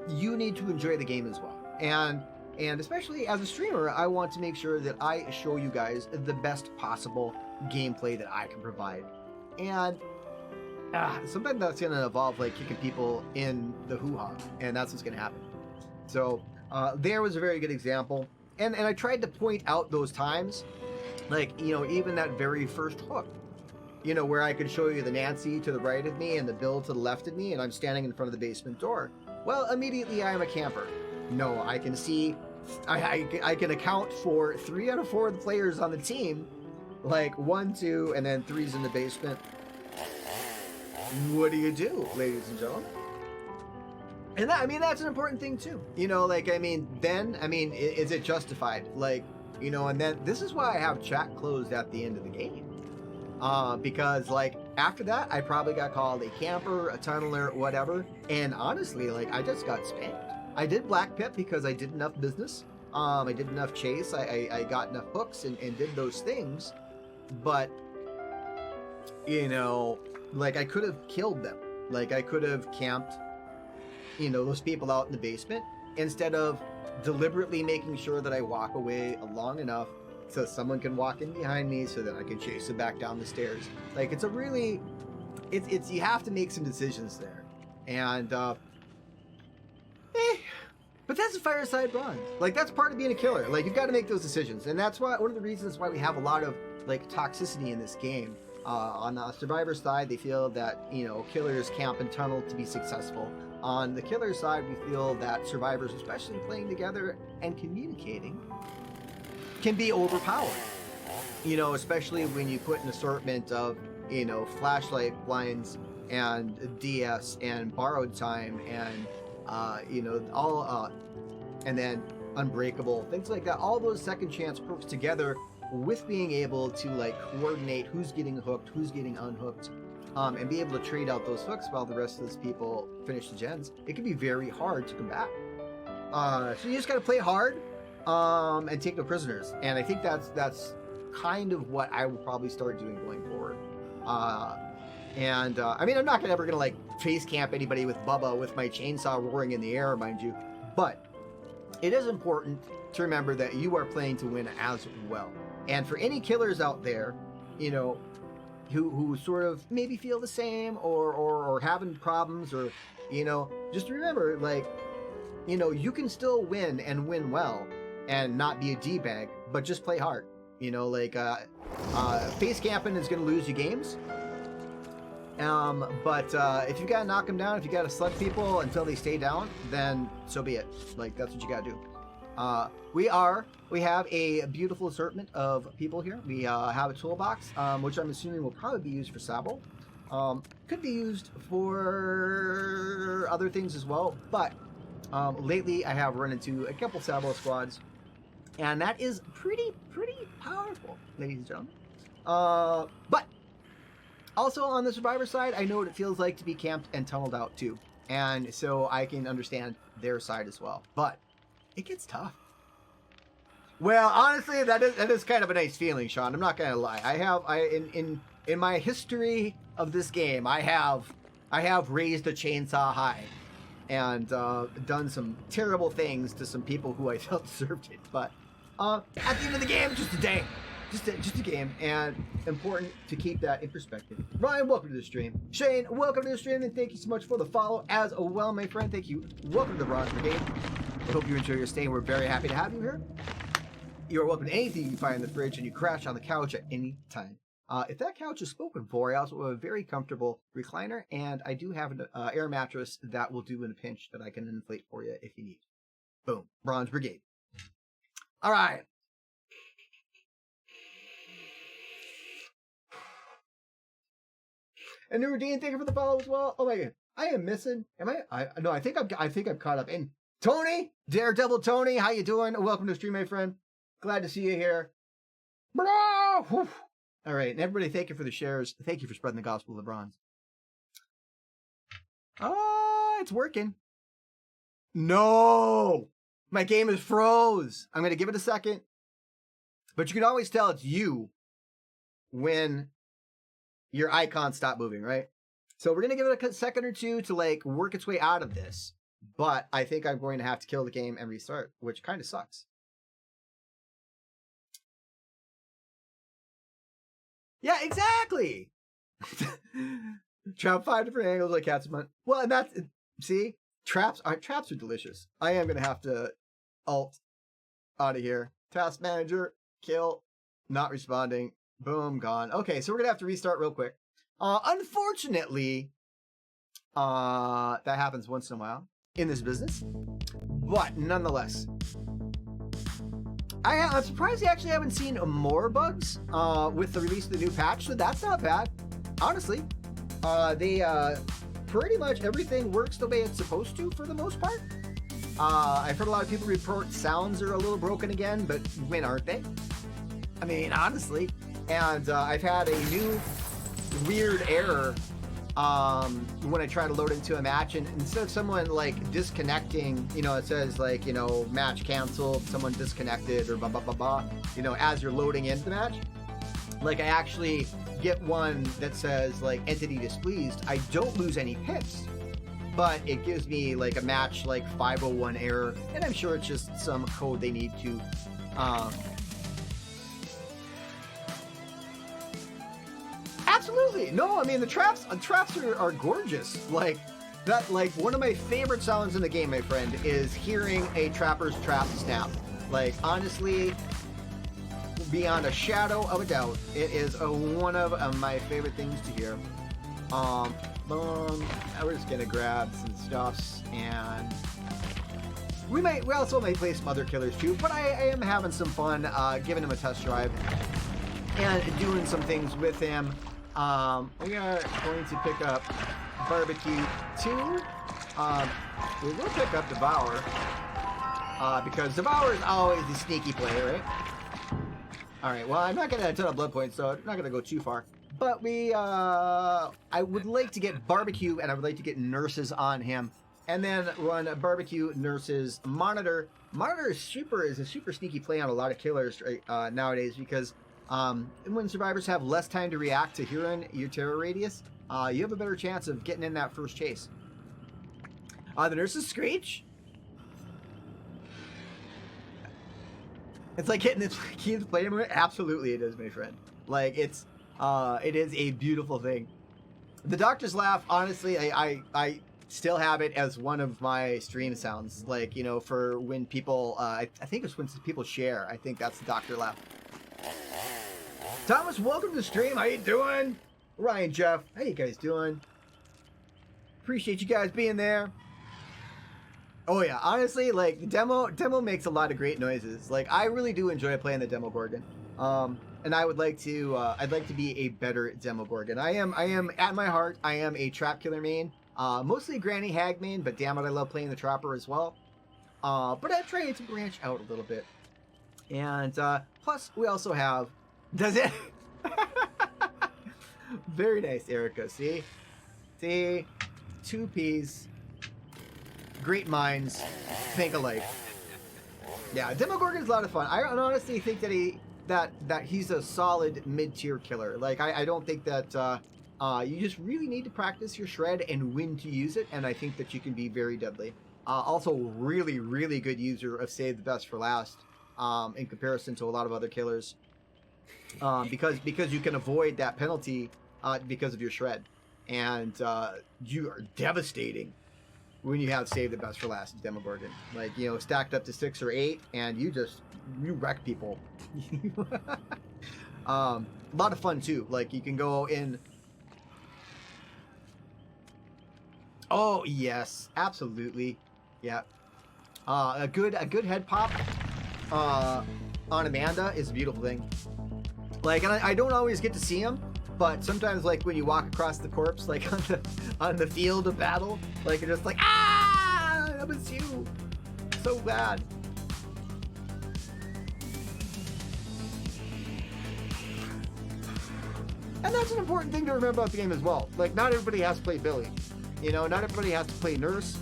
you need to enjoy the game as well. And especially as a streamer, I want to make sure that I show you guys the best possible gameplay that I can provide. And sometimes that's going to involve like kicking people in the hoo-ha, and that's what's going to happen. So there was a very good example. And I tried to point out those times, like, you know, even that very first hook, you know, where I could show you the Nancy to the right of me and the Bill to the left of me, and I'm standing in front of the basement door. Well, immediately I am a camper. No, I can see, I can account for 3 out of 4 of the players on the team, like 1, 2, and then 3's in the basement. What do you do, ladies and gentlemen? And that, I mean, that's an important thing too. You know, like, I mean, then, I mean, is it justified? Like, you know, and then this is why I have chat closed at the end of the game. Because like after that, I probably got called a camper, a tunneler, whatever. And honestly, like, I just got spanked. I did Black Pip because I did enough business. I did enough chase. I got enough hooks and did those things. But, you know, like, I could have killed them. Like, I could have camped, you know, those people out in the basement instead of deliberately making sure that I walk away long enough so someone can walk in behind me so that I can chase them back down the stairs. Like, it's a really, it's you have to make some decisions there. And, but that's a fireside bronze. Like, that's part of being a killer. Like, you've got to make those decisions. And that's why, one of the reasons why we have a lot of, like, toxicity in this game. On the survivor side, they feel that, you know, killers camp and tunnel to be successful. On the killer side, we feel that survivors, especially playing together and communicating, can be overpowered. You know, especially when you put an assortment of, you know, flashlight blinds and DS and borrowed time and, you know, all, and then unbreakable, things like that. All those second chance perks together with being able to like coordinate who's getting hooked, who's getting unhooked, and be able to trade out those hooks while the rest of those people finish the gens. It can be very hard to combat. So you just got to play hard and take no prisoners. And I think that's kind of what I will probably start doing going forward. I mean, I'm not ever gonna like face camp anybody with Bubba with my chainsaw roaring in the air, mind you, but it is important to remember that you are playing to win as well. And for any killers out there, you know, who sort of maybe feel the same or having problems, or, you know, just remember, like, you know, you can still win and win well and not be a D-bag, but just play hard. You know, like, face camping is going to lose you games. But if you gotta knock them down, if you gotta select people until they stay down, then so be it. Like, that's what you gotta do. We have a beautiful assortment of people here. We have a toolbox, which I'm assuming will probably be used for Sabo. Could be used for other things as well, but lately I have run into a couple Sabo squads, and that is pretty powerful, ladies and gentlemen. But also on the survivor side, I know what it feels like to be camped and tunneled out too, and so I can understand their side as well. But it gets tough. Well, honestly, that is kind of a nice feeling, Sean. I'm not gonna lie. In my history of this game, I have raised a chainsaw high and done some terrible things to some people who I felt deserved it. But at the end of the game, just a day. Just a game, and important to keep that in perspective. Ryan, welcome to the stream. Shane, welcome to the stream, and thank you so much for the follow as well, my friend. Thank you. Welcome to the Bronze Brigade. I hope you enjoy your stay. We're very happy to have you here. You're welcome to anything you find in the fridge, and you crash on the couch at any time. If that couch is spoken for, I also have a very comfortable recliner, and I do have an air mattress that will do in a pinch that I can inflate for you if you need. Boom. Bronze Brigade. All right. And New Dean, thank you for the follow as well. Oh my god, I am missing. Am I? No, I think I'm caught up. And Tony, Daredevil Tony, how you doing? Welcome to the stream, my friend. Glad to see you here. Bro! All right, and everybody, thank you for the shares. Thank you for spreading the gospel of the bronze. Oh, it's working. No, my game is froze. I'm gonna give it a second, but you can always tell it's you when your icons stop moving, right? So we're gonna give it a second or two to like work its way out of this, but I think I'm going to have to kill the game and restart, which kind of sucks. Yeah, exactly. Trap 5 different angles like cats. Well, and that's, see, traps are delicious. I am gonna have to alt out of here. Task manager, kill, not responding. Boom, gone. Okay, so we're gonna have to restart real quick. Unfortunately, that happens once in a while in this business, but nonetheless, I'm surprised I actually haven't seen more bugs with the release of the new patch, so that's not bad. Honestly, pretty much everything works the way it's supposed to for the most part. I've heard a lot of people report sounds are a little broken again, but when aren't they? I mean, honestly. And I've had a new weird error when I try to load into a match, and instead of someone like disconnecting, you know, it says like, you know, match canceled, someone disconnected, or blah blah blah blah, you know, as you're loading into the match. Like, I actually get one that says like entity displeased. I don't lose any hits, but it gives me like a match like 501 error, and I'm sure it's just some code they need to absolutely. No, I mean, the traps are gorgeous. Like that, like one of my favorite sounds in the game, my friend, is hearing a trapper's trap snap. Like, honestly, beyond a shadow of a doubt, it is one of my favorite things to hear. Boom. We're just gonna grab some stuffs, and we also may play some other killers too, but I am having some fun giving him a test drive and doing some things with him. We are going to pick up Barbecue 2. We will pick up Devour, because Devour is always the sneaky play, right? Alright, well, I'm not going to have a ton of blood points, so I'm not going to go too far. But I would like to get Barbecue, and I would like to get Nurses on him, and then run Barbecue, Nurses, Monitor. Monitor is a super sneaky play on a lot of killers nowadays, because when survivors have less time to react to hearing your terror radius, you have a better chance of getting in that first chase. The Nurses screech. It's like hitting the key to play moment. Absolutely, it is, my friend. Like, it is a beautiful thing. The Doctor's laugh, honestly, I still have it as one of my stream sounds. Like, you know, for when people, I think it's when people share. I think that's the Doctor laugh. Thomas, welcome to the stream. How you doing? Ryan, Jeff, how you guys doing? Appreciate you guys being there. Oh yeah, honestly, like the demo makes a lot of great noises. Like I really do enjoy playing the Demogorgon. And I would like to I'd like to be a better Demogorgon. I am at my heart, I am a trap killer main. Mostly Granny Hag main, but damn it, I love playing the Trapper as well. But I'm trying to branch out a little bit. And plus we also have does it very nice, Erica. See? 2 P's. Great minds think alike. Yeah, Demogorgon's a lot of fun. I honestly think that he's a solid mid-tier killer. Like I don't think that you just really need to practice your shred and when to use it, and I think that you can be very deadly. Also, really, really good user of Save the Best for Last in comparison to a lot of other killers, because you can avoid that penalty because of your shred, and you are devastating when you have Save the Best for Last Demogorgon. Like, you know, stacked up to 6 or 8, and you wreck people. A lot of fun too. Like you can go in. Oh yes, absolutely. Yeah. A good head pop on Amanda is a beautiful thing. Like, and I don't always get to see him, but sometimes, like when you walk across the corpse, like on the field of battle, like you're just like, ah, that was you. So bad. And that's an important thing to remember about the game as well. Like, not everybody has to play Billy. You know, not everybody has to play Nurse.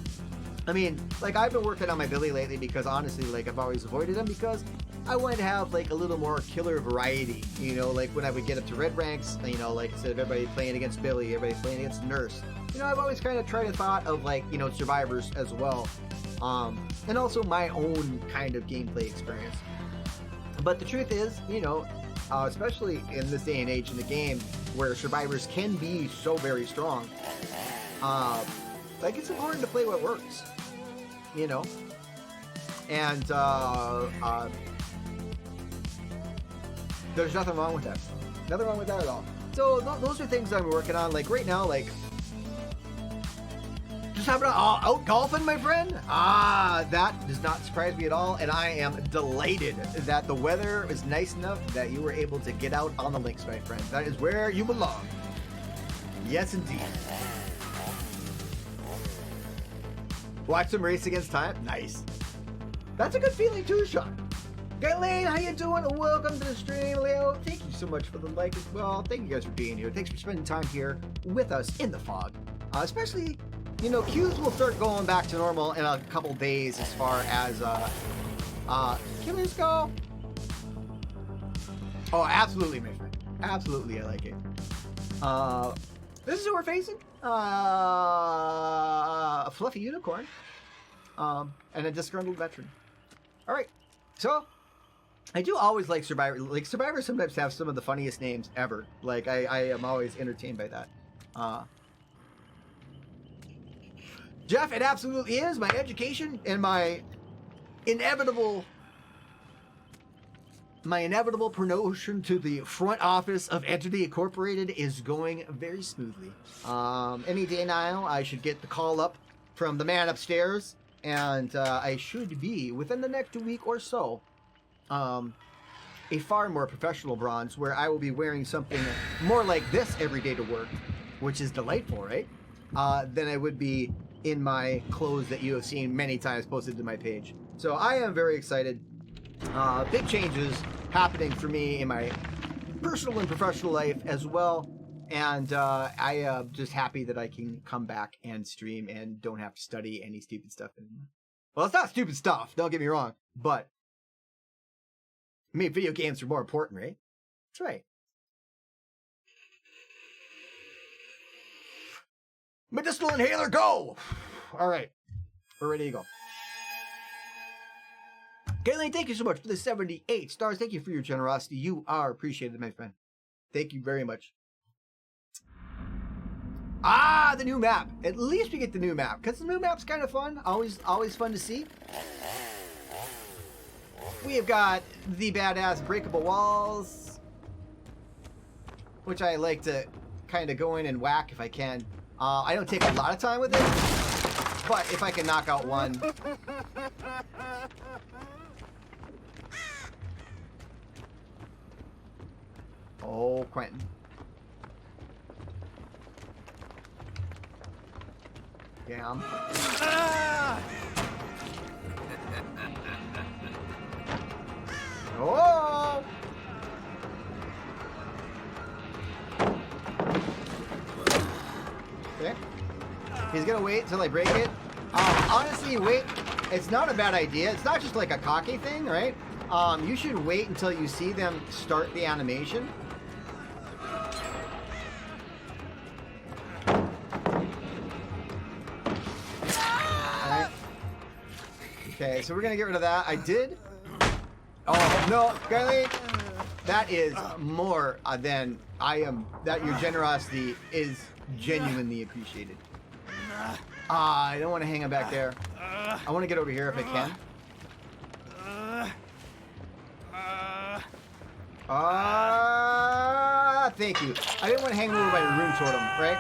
I mean, like, I've been working on my Billy lately because, honestly, like, I've always avoided him because I wanted to have, like, a little more killer variety. You know, like, when I would get up to red ranks, you know, like, instead of everybody playing against Billy, everybody playing against Nurse. You know, I've always kind of tried to thought of, like, you know, survivors as well. And also my own kind of gameplay experience. But the truth is, you know, especially in this day and age in the game where survivors can be so very strong, like, it's important to play what works, you know? And there's nothing wrong with that. Nothing wrong with that at all. So those are things I'm working on. Like right now, like just having out golfing, my friend. That does not surprise me at all, and I am delighted that the weather is nice enough that you were able to get out on the links, my friend. That is where you belong. Yes, indeed. Watch some race against time. Nice. That's a good feeling too, Sean. Galen, how you doing? Welcome to the stream, Leo. Thank you so much for the like as well. Thank you guys for being here. Thanks for spending time here with us in the fog. Especially, you know, queues will start going back to normal in a couple days as far as killers go. Oh, absolutely, my friend. Absolutely, I like it. This is who we're facing. A fluffy unicorn. And a disgruntled veteran. All right, so I do always like Survivor. Like, Survivor sometimes have some of the funniest names ever. Like, I am always entertained by that. Jeff, it absolutely is. My education and my inevitable promotion to the front office of Entity Incorporated is going very smoothly. Any day now, I should get the call up from the man upstairs, and I should be, within the next week or so, a far more professional bronze, where I will be wearing something more like this every day to work, which is delightful, right? Than I would be in my clothes that you have seen many times posted to my page. So I am very excited. Big changes happening for me in my personal and professional life as well. And I am just happy that I can come back and stream and don't have to study any stupid stuff anymore. Well, it's not stupid stuff, don't get me wrong, but I mean, video games are more important, right? That's right. Medicinal inhaler, go! All right, we're ready to go. Galen, thank you so much for the 78 stars. Thank you for your generosity. You are appreciated, my friend. Thank you very much. The new map. At least we get the new map, because the new map's kind of fun. Always fun to see. We have got the badass breakable walls, which I like to kind of go in and whack if I can. I don't take a lot of time with it, but if I can knock out one. Oh, Quentin. Damn. Oh! Okay. He's gonna wait till I break it. Honestly, wait. It's not a bad idea. It's not just like a cocky thing, right? You should wait until you see them start the animation. Alright. Okay, so we're gonna get rid of that. I did. Oh, no, Kylie. That is more than I am. That your generosity is genuinely appreciated. I don't want to hang him back there. I want to get over here if I can. Thank you. I didn't want to hang him over by the room totem, right?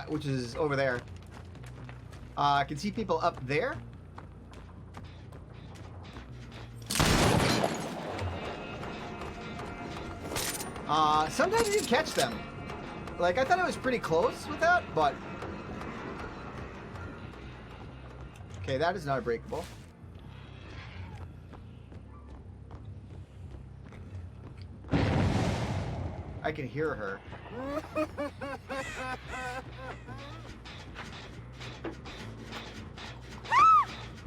Which is over there. I can see people up there. Sometimes you can catch them. Like, I thought I was pretty close with that, but... Okay, that is not breakable. I can hear her.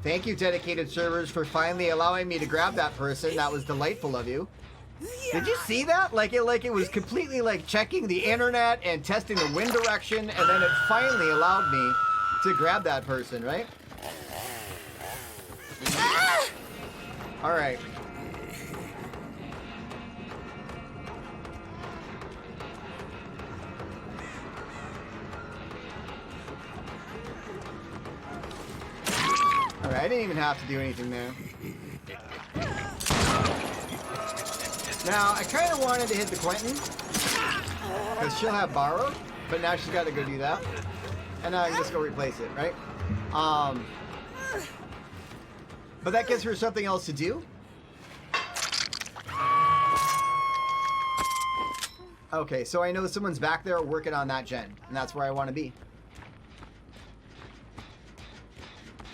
Thank you, dedicated servers, for finally allowing me to grab that person. That was delightful of you. Did you see that? Like it was completely like checking the internet and testing the wind direction, and then it finally allowed me to grab that person, right? All right. All right, I didn't even have to do anything there. Now, I kind of wanted to hit the Quentin, because she'll have borrowed, but now she's got to go do that. And now I can just go replace it, right? But that gives her something else to do. Okay, so I know someone's back there working on that gen, and that's where I want to be.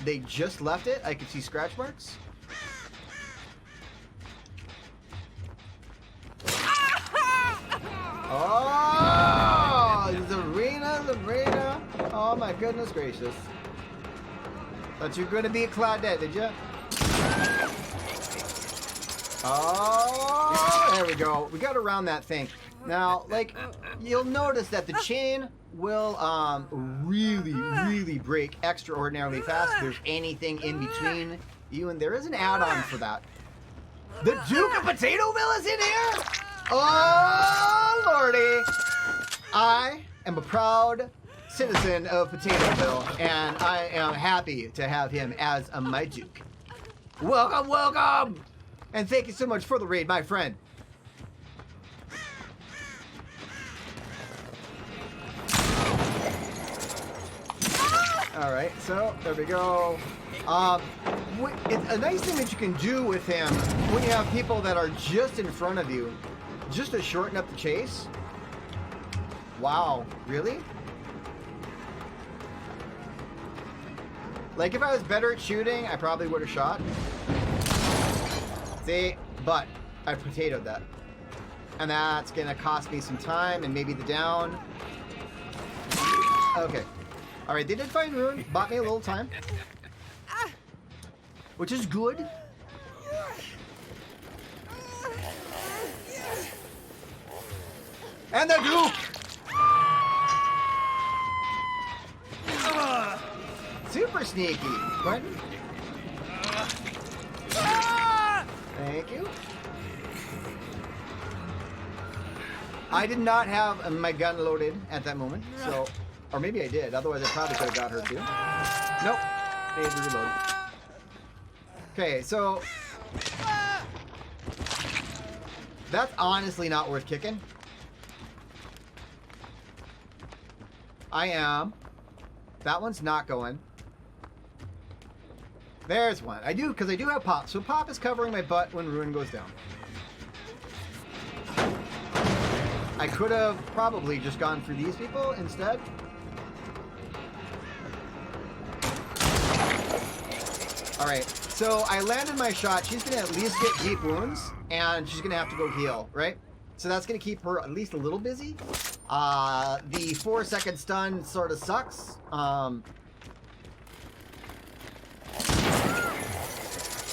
They just left it. I can see scratch marks. Oh, Zarina. Oh my goodness gracious. Thought you were going to be a Claudette, did you? Oh, there we go. We got around that thing. Now, like, you'll notice that the chain will really break extraordinarily fast if there's anything in between you, and there is an add-on for that. The Duke of Potatoville is in here? Oh, lordy. I am a proud citizen of Potatoville, and I am happy to have him as my Duke. Welcome, welcome! And thank you so much for the raid, my friend. Alright, so there we go. It's a nice thing that you can do with him when you have people that are just in front of you, just to shorten up the chase. Wow, really? Like, if I was better at shooting, I probably would have shot. See? But I potatoed that. And that's gonna cost me some time and maybe the down. Okay. Alright, they did find Rune. Bought me a little time. Which is good. And the Duke! Super sneaky. What? Thank you. I did not have my gun loaded at that moment, so... Or maybe I did, otherwise I probably could have got her too. Nope. Need to reload. Okay, so... That's honestly not worth kicking. I am. That one's not going. There's one. I do, because I do have Pop. So Pop is covering my butt when Ruin goes down. I could have probably just gone for these people instead. Alright, so I landed my shot. She's going to at least get deep wounds, and she's going to have to go heal, right? So that's going to keep her at least a little busy. The 4-second stun sort of sucks.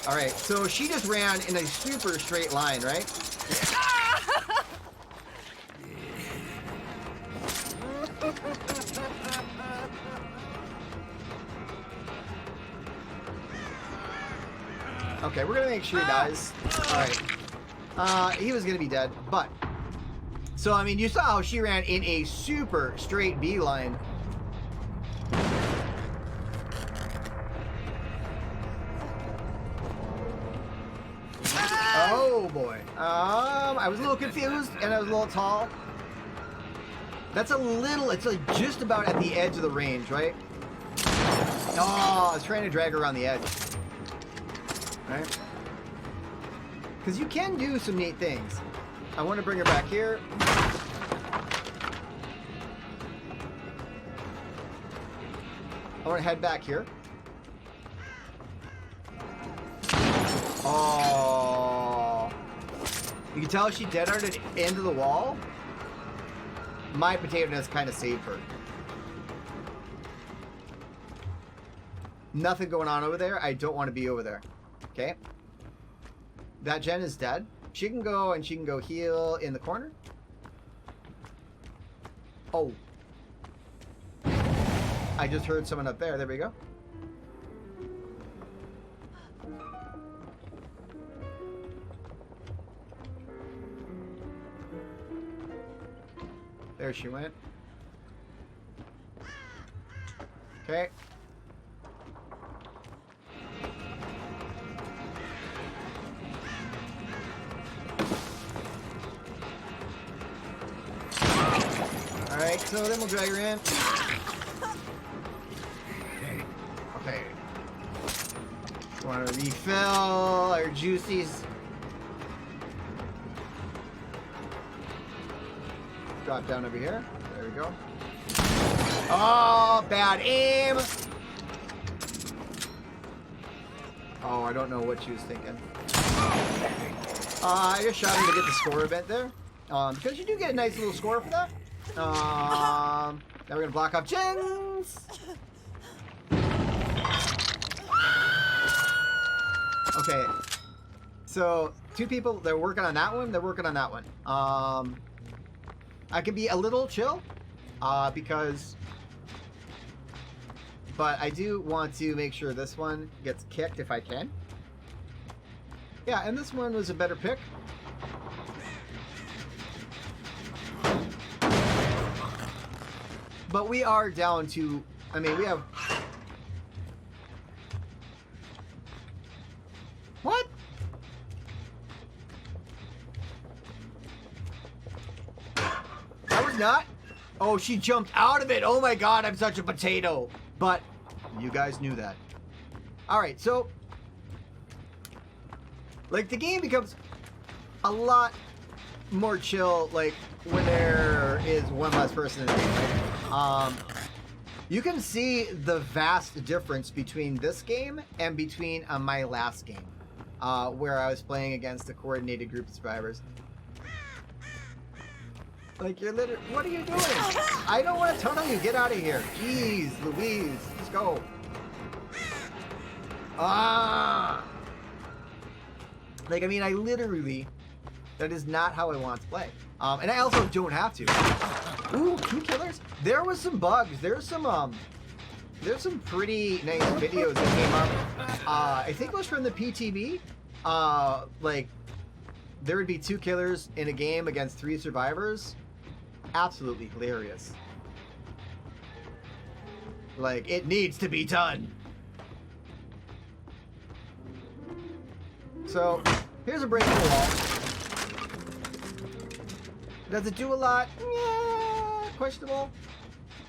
Alright, so she just ran in a super straight line, right? Okay, we're gonna make sure he dies. Alright. He was gonna be dead, but... So, I mean, you saw how she ran in a super straight beeline. Oh, boy. I was a little confused, and I was a little tall. That's a little... It's like just about at the edge of the range, right? Oh, I was trying to drag her around the edge. Right? Because you can do some neat things. I want to bring her back here. I want to head back here. Oh. You can tell she dead-arted into the wall. My potato has kind of saved her. Nothing going on over there. I don't want to be over there. Okay. That Jen is dead. She can go and she can go heal in the corner. Oh. I just heard someone up there. There we go. There she went. Okay. Alright, so then we'll drag her in. Okay. Want to refill our juicies. Drop down over here. There we go. Oh, bad aim! Oh, I don't know what she was thinking. I just shot him to get the score event there. Because you do get a nice little score for that. Now we're gonna block off Jens. Okay. So, two people, they're working on that one, they're working on that one. I can be a little chill, because... But I do want to make sure this one gets kicked if I can. Yeah, and this one was a better pick. But we are down to... I mean, we have... What? That was not... Oh, she jumped out of it. Oh my god, I'm such a potato. But you guys knew that. Alright, so... Like, the game becomes a lot more chill, like, when there is one less person in the game, right? You can see the vast difference between this game and between my last game, where I was playing against a coordinated group of survivors. Like, you're literally... What are you doing? I don't want to tunnel you. Get out of here. Jeez Louise. Let's go. Ah! Like, I mean, I literally... That is not how I want to play. And I also don't have to. Ooh, 2 killers? There was some bugs. There's some pretty nice videos that came up. I think it was from the PTB. Like, there would be 2 killers in a game against 3 survivors. Absolutely hilarious. Like, it needs to be done. So, here's a break in the wall. Does it do a lot? Yeah, questionable.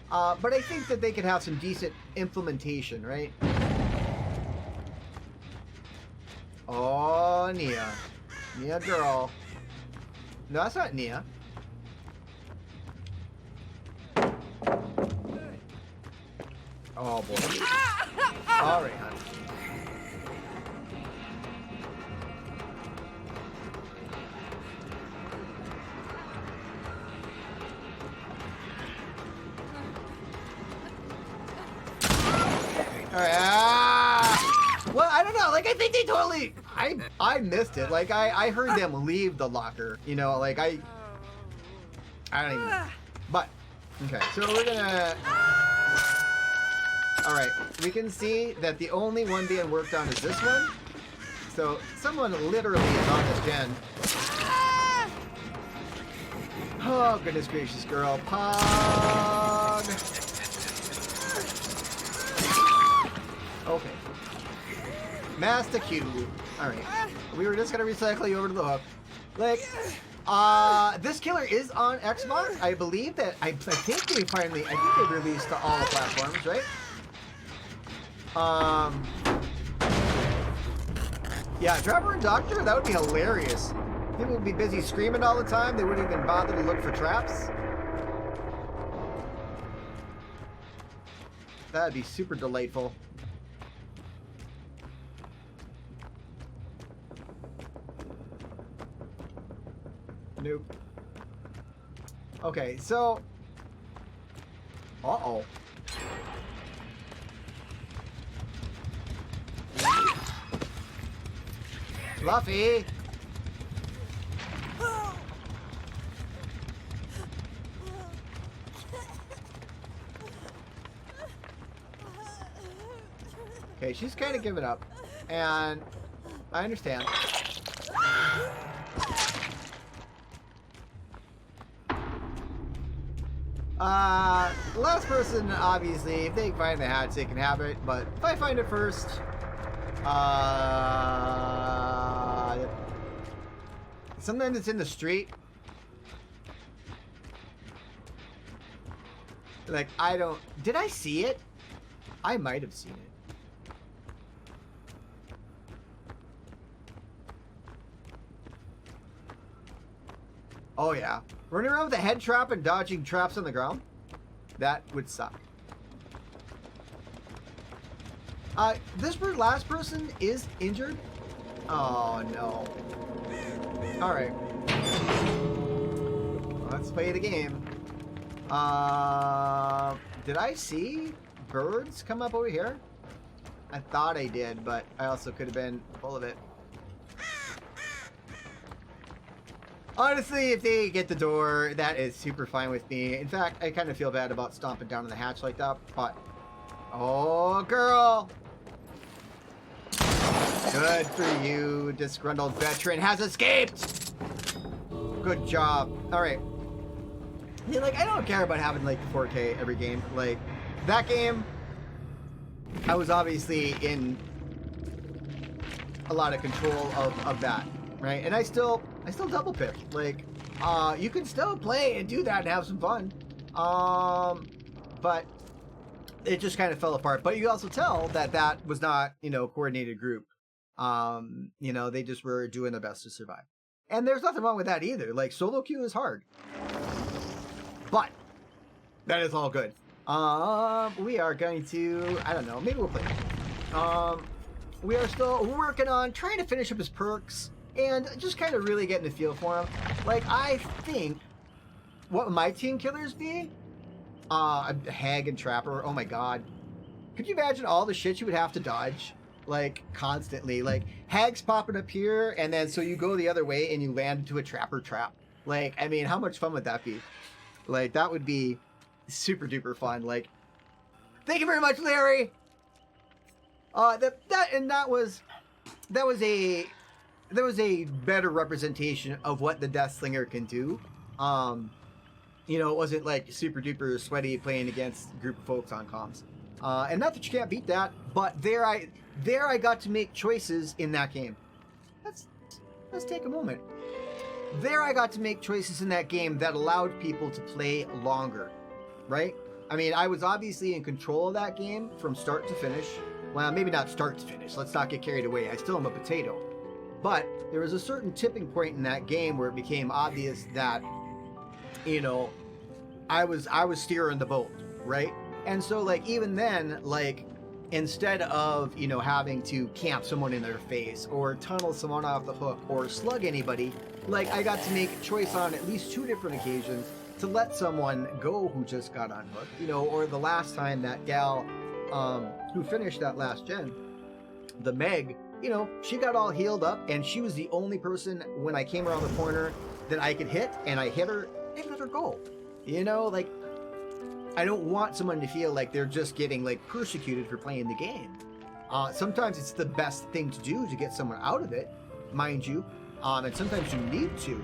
But I think that they could have some decent implementation, right? Oh, Nia. Nia girl. No, that's not Nia. Oh, boy. All right, hon. All right. Well, I don't know. Like, I think they totally... I missed it. Like, I heard them leave the locker. You know, like, I don't even know. But, okay. So we're gonna... All right. We can see that the only one being worked on is this one. So someone literally is on this gen. Oh, goodness gracious, girl. Pong. Okay. Master Q. Alright. We were just gonna recycle you over to the hook. Like, this killer is on Xbox. I believe that, I think they released to all the platforms, right? Yeah, Trapper and Doctor, that would be hilarious. People would be busy screaming all the time. They wouldn't even bother to look for traps. That'd be super delightful. Nope. Okay, so... Uh-oh. Fluffy! Okay, she's kind of giving up. And I understand. Last person, obviously, if they can find the hatch, they can have it. But if I find it first, sometimes it's in the street. Like, I don't... Did I see it? I might have seen it. Oh, yeah. Running around with a head trap and dodging traps on the ground? That would suck. This last person is injured? Oh, no. Alright. Let's play the game. Did I see birds come up over here? I thought I did, but I also could have been full of it. Honestly, if they get the door, that is super fine with me. In fact, I kind of feel bad about stomping down on the hatch like that, but... Oh, girl! Good for you, disgruntled veteran has escaped! Good job. Alright. Yeah, like, I don't care about having, like, 4K every game. Like, that game, I was obviously in a lot of control of that, right? And I still double pick. Like, you can still play and do that and have some fun. But it just kind of fell apart. But you also tell that that was not, you know, a coordinated group. You know, they just were doing their best to survive. And there's nothing wrong with that either. Like, solo queue is hard. But that is all good. We are going to, I don't know, maybe we'll play. We are still working on trying to finish up his perks and just kind of really getting a feel for him. Like, I think what my team killers be? Hag and Trapper. Oh my god. Could you imagine all the shit you would have to dodge? Like, constantly. Like, Hag's popping up here, and then so you go the other way and you land into a Trapper trap. Like, I mean, how much fun would that be? Like, that would be super duper fun. Like, thank you very much, Larry. That was a better representation of what the Death Slinger can do. You know, it wasn't like super duper sweaty playing against a group of folks on comms. And not that you can't beat that, but there I got to make choices in that game. Let's take a moment. There I got to make choices in that game that allowed people to play longer, right? I mean, I was obviously in control of that game from start to finish. Well, maybe not start to finish. Let's not get carried away. I still am a potato. But there was a certain tipping point in that game where it became obvious that, you know, I was steering the boat, right? And so, like, even then, like, instead of, you know, having to camp someone in their face or tunnel someone off the hook or slug anybody, like, I got to make a choice on at least 2 different occasions to let someone go who just got unhooked, you know, or the last time that gal who finished that last gen, the Meg, you know, she got all healed up and she was the only person when I came around the corner that I could hit, and I hit her and let her go. You know, like, I don't want someone to feel like they're just getting, like, persecuted for playing the game. Sometimes it's the best thing to do to get someone out of it, mind you, and sometimes you need to.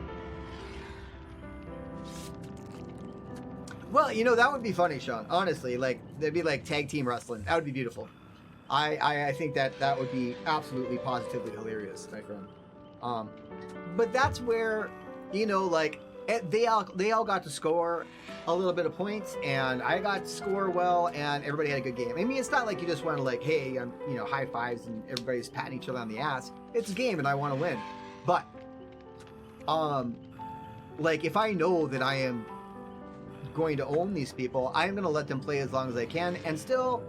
Well, you know, that would be funny, Sean. Honestly, like, there'd be like tag team wrestling. That would be beautiful. I think that would be absolutely positively hilarious, my friend. But that's where, you know, like, they all got to score a little bit of points, and I got to score well, and everybody had a good game. I mean, it's not like you just want to, like, hey, you know, high fives and everybody's patting each other on the ass. It's a game, and I want to win. But, like, if I know that I am going to own these people, I'm going to let them play as long as I can and still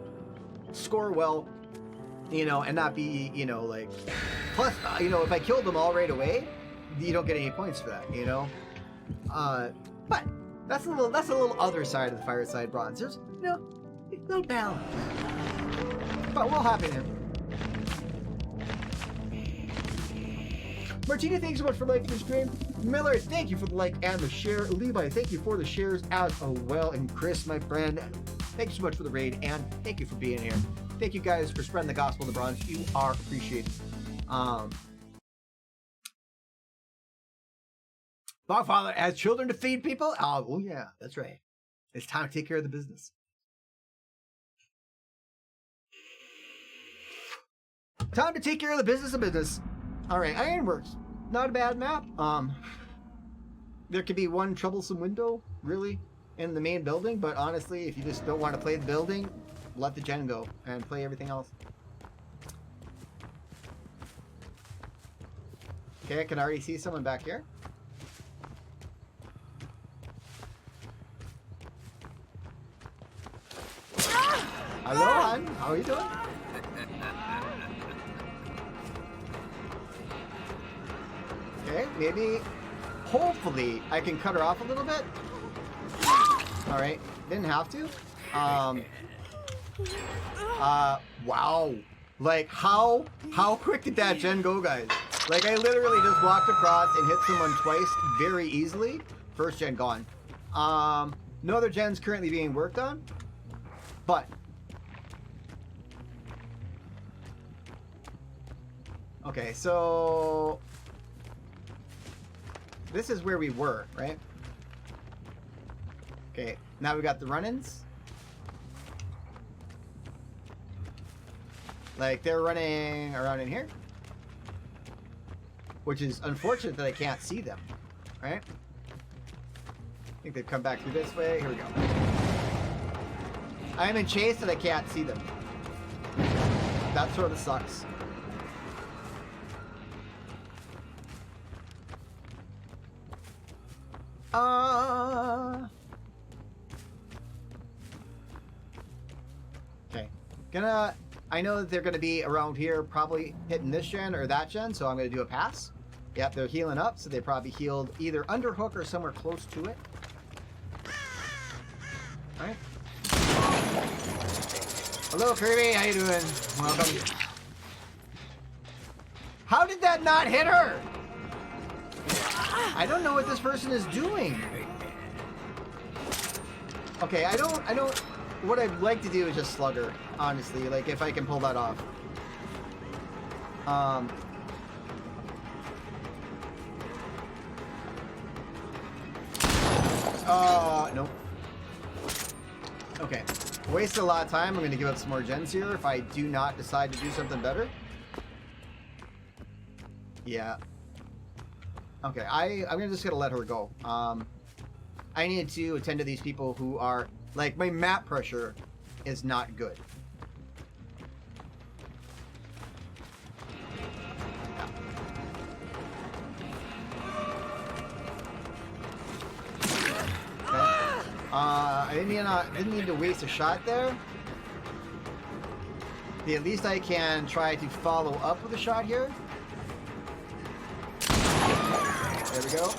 score well, you know, and not be, you know, like, plus, you know, if I killed them all right away, you don't get any points for that, you know. But that's a little other side of the Fireside Bronze. There's, you know, a little balance, but we'll hop in here. Martina, thanks so much for liking the stream. Miller, thank you for the like and the share. Levi, thank you for the shares as well. And Chris, my friend, thank you so much for the raid, and thank you for being here. Thank you guys for spreading the gospel of the bronze. You are appreciated. Bogfather has children to feed people? Oh yeah, that's right. It's time to take care of the business. Time to take care of the business of business. Alright, Ironworks. Not a bad map. There could be one troublesome window, really, in the main building, but honestly, if you just don't want to play the building, let the gen go and play everything else. Okay, I can already see someone back here. Hello, hon. How are you doing? Okay, maybe, hopefully, I can cut her off a little bit. Alright, didn't have to. Wow. Like, how quick did that gen go, guys? Like, I literally just walked across and hit someone twice very easily. First gen gone. No other gens currently being worked on, but okay, so this is where we were, right? Okay, now we got the run-ins. Like, they're running around in here, which is unfortunate that I can't see them, right? I think they've come back through this way. Here we go. I am in chase and I can't see them. That sort of sucks. Okay. I know that they're gonna be around here, probably hitting this gen or that gen, so I'm gonna do a pass. Yep, they're healing up, so they probably healed either under hook or somewhere close to it. Alright. Hello, Kirby. How you doing? Welcome. How did that not hit her? I don't know what this person is doing. Okay, I don't, what I'd like to do is just slug her, honestly, like, if I can pull that off. Nope. Okay. Wasted a lot of time. I'm going to give up some more gens here if I do not decide to do something better. Yeah. Okay, I'm just going to let her go. I need to attend to these people who are Like, my map pressure is not good. I didn't need to waste a shot there. Okay, at least I can try to follow up with a shot here. There we go.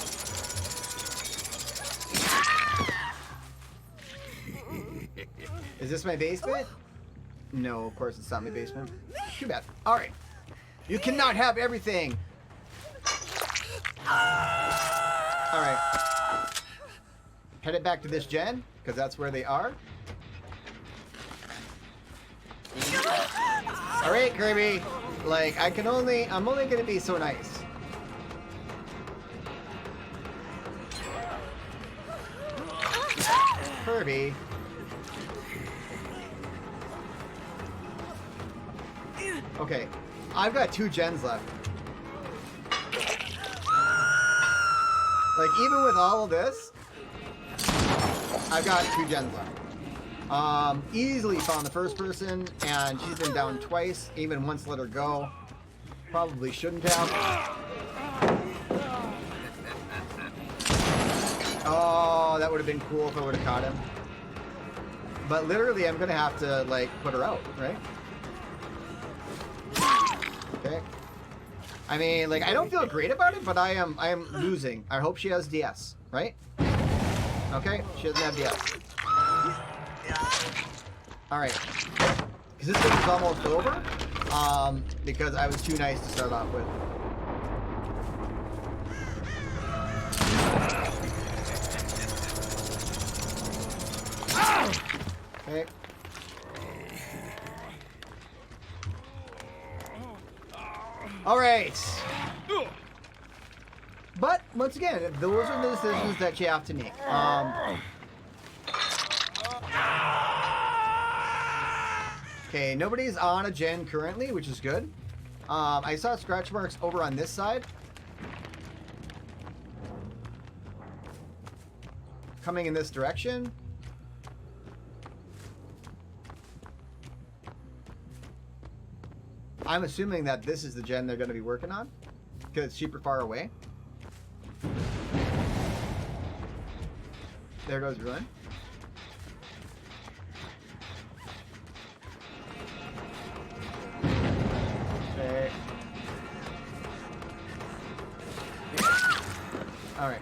Is this my basement? No, of course it's not my basement. Too bad. Alright. You cannot have everything! Alright. Head it back to this gen, because that's where they are. Alright, Kirby. Like, I'm only gonna be so nice. Kirby. Okay, I've got 2 gens left. Like, even with all of this, I've got 2 gens left. Easily found the first person, and she's been down twice. Even once let her go. Probably shouldn't have. Oh, that would have been cool if I would have caught him. But literally, I'm gonna have to, like, put her out, right? Okay. I mean, like, I don't feel great about it, but I am losing. I hope she has DS, right? Okay, she doesn't have DS. Alright. Because this thing is almost over. Because I was too nice to start off with. Okay. Alright. But, once again, those are the decisions that you have to make. Okay, nobody's on a gen currently, which is good. I saw scratch marks over on this side. Coming in this direction. I'm assuming that this is the gen they're going to be working on, because it's super far away. There goes Ruin. Okay. Alright.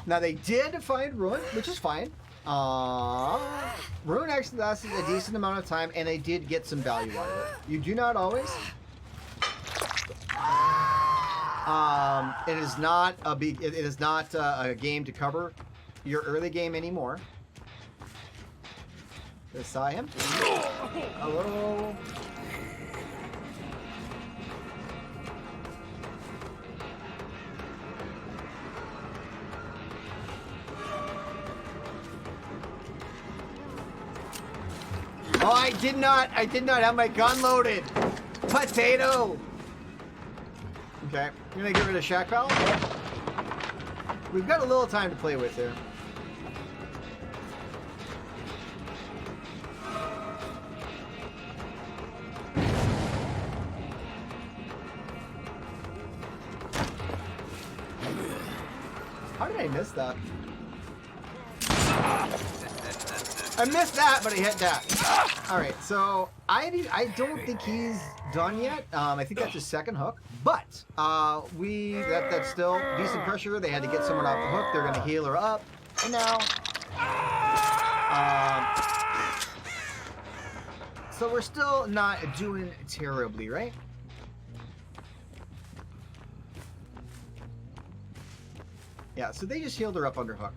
Now they did find Ruin, which is fine. Ruin actually lasted a decent amount of time, and they did get some value out of it. You do not always. It is not a game to cover your early game anymore. I saw him. Hello. Oh, I did not have my gun loaded. Potato. Okay, I'm gonna give it a shack valve. We've got a little time to play with here. How did I miss that? I missed that, but I hit that. All right, so I don't think he's done yet. I think that's his second hook, but that's still decent pressure. They had to get someone off the hook. They're gonna heal her up, and now, so we're still not doing terribly, right? Yeah, so they just healed her up under hook.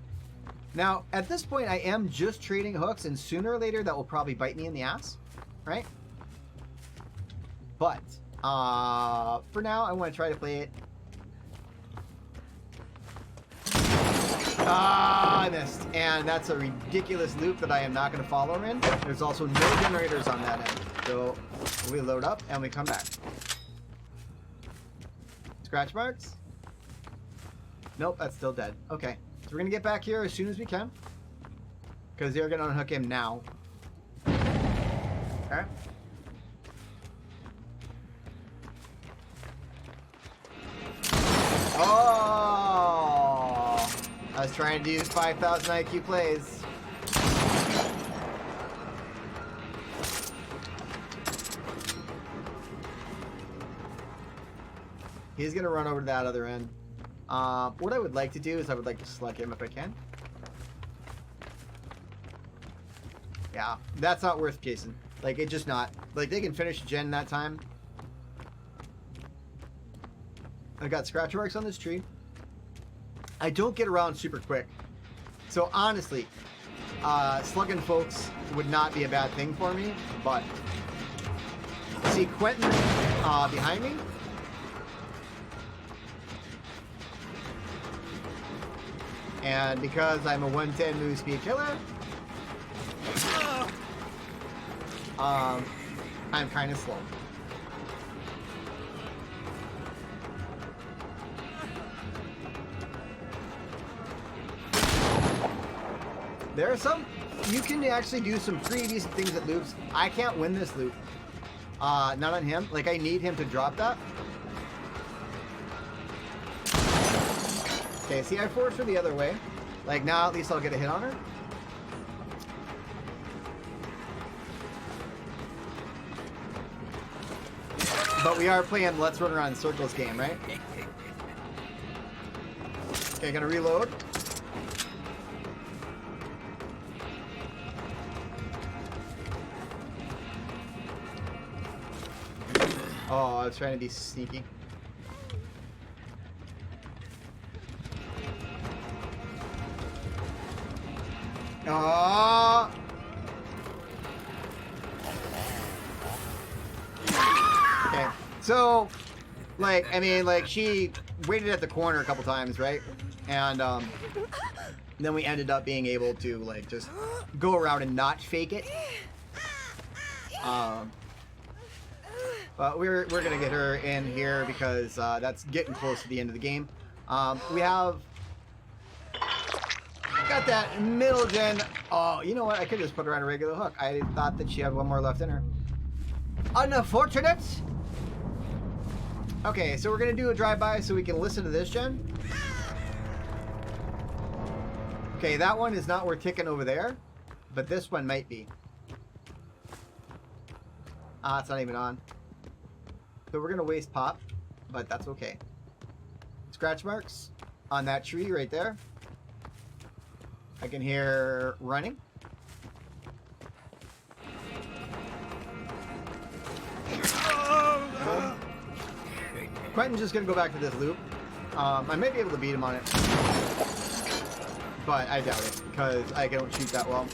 Now, at this point, I am just trading hooks, and sooner or later, that will probably bite me in the ass, right? But, for now, I want to try to play it. Ah, I missed. And that's a ridiculous loop that I am not going to follow in. There's also no generators on that end. So, we load up, and we come back. Scratch marks. Nope, that's still dead. Okay, so we're gonna get back here as soon as we can, because they're gonna unhook him now. Alright. Oh! I was trying to do 5,000 IQ plays. He's gonna run over to that other end. What I would like to do is I would like to slug him if I can. Yeah, that's not worth chasing. Like, it's just not. Like, they can finish gen that time. I got scratch marks on this tree. I don't get around super quick. So, honestly, slugging folks would not be a bad thing for me, but... See, Quentin behind me? And because I'm a 110 move speed killer, I'm kind of slow. There are some, you can actually do some pretty decent things at loops. I can't win this loop. Not on him. Like, I need him to drop that. Okay, see, I forced her the other way. Like, now at least I'll get a hit on her. But we are playing Let's Run Around in Circles game, right? Okay, gonna reload. Oh, I was trying to be sneaky. Oh. Okay, so, like, I mean, like, she waited at the corner a couple times, right? And, then we ended up being able to, like, just go around and not fake it. But we're gonna get her in here because, that's getting close to the end of the game. We have... Got that middle gen. Oh, you know what? I could just put her on a regular hook. I thought that she had one more left in her. Unfortunate. Okay, so we're gonna do a drive-by so we can listen to this gen. Okay, that one is not worth ticking over there, but this one might be. It's not even on. So we're gonna waste pop, but that's okay. Scratch marks on that tree right there. I can hear running. Quentin's just gonna go back to this loop. I might be able to beat him on it, but I doubt it because I don't shoot that well.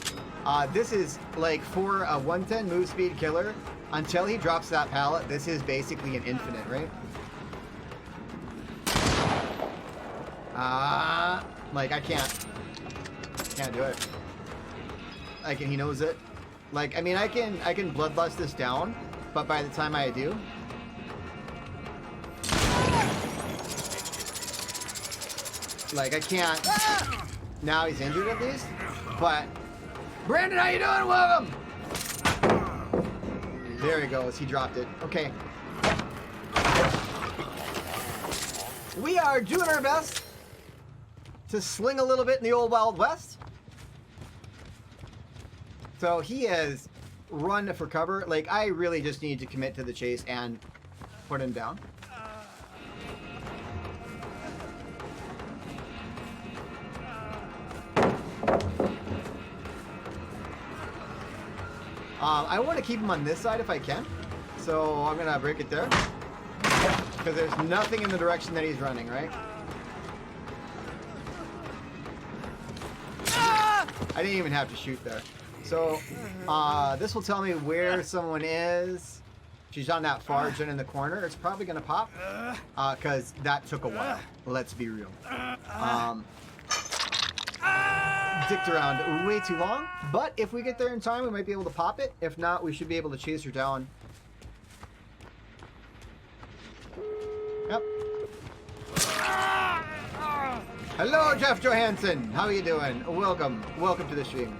This is like for a 110 move speed killer. Until he drops that pallet, this is basically an infinite, right? Like I can't do it. Like, and he knows it. Like, I mean, I can bloodlust this down, but by the time I do, like, I can't. Now he's injured at least, but Brandon, how you doing? Welcome. There he goes. He dropped it. Okay. We are doing our best to sling a little bit in the old Wild West. So he has run for cover. Like, I really just need to commit to the chase and put him down. I want to keep him on this side if I can. So I'm going to break it there. Because there's nothing in the direction that he's running, right? I didn't even have to shoot there. So, this will tell me where someone is. She's on that far gen in the corner. It's probably going to pop. Because that took a while. Let's be real. Dicked around way too long. But if we get there in time, we might be able to pop it. If not, we should be able to chase her down. Yep. Hello, Jeff Johansson. How are you doing? Welcome to the stream.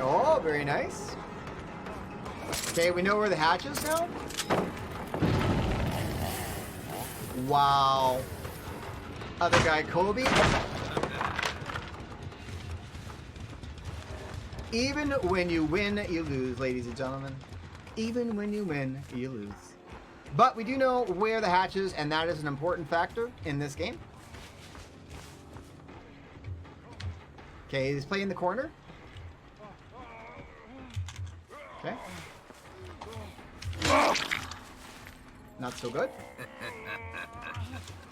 Oh, very nice. Okay, we know where the hatch is now. Wow. Other guy, Kobe. Even when you win, you lose, ladies and gentlemen. Even when you win, you lose. But we do know where the hatch is, and that is an important factor in this game. Okay, he's playing the corner. Okay. Not so good.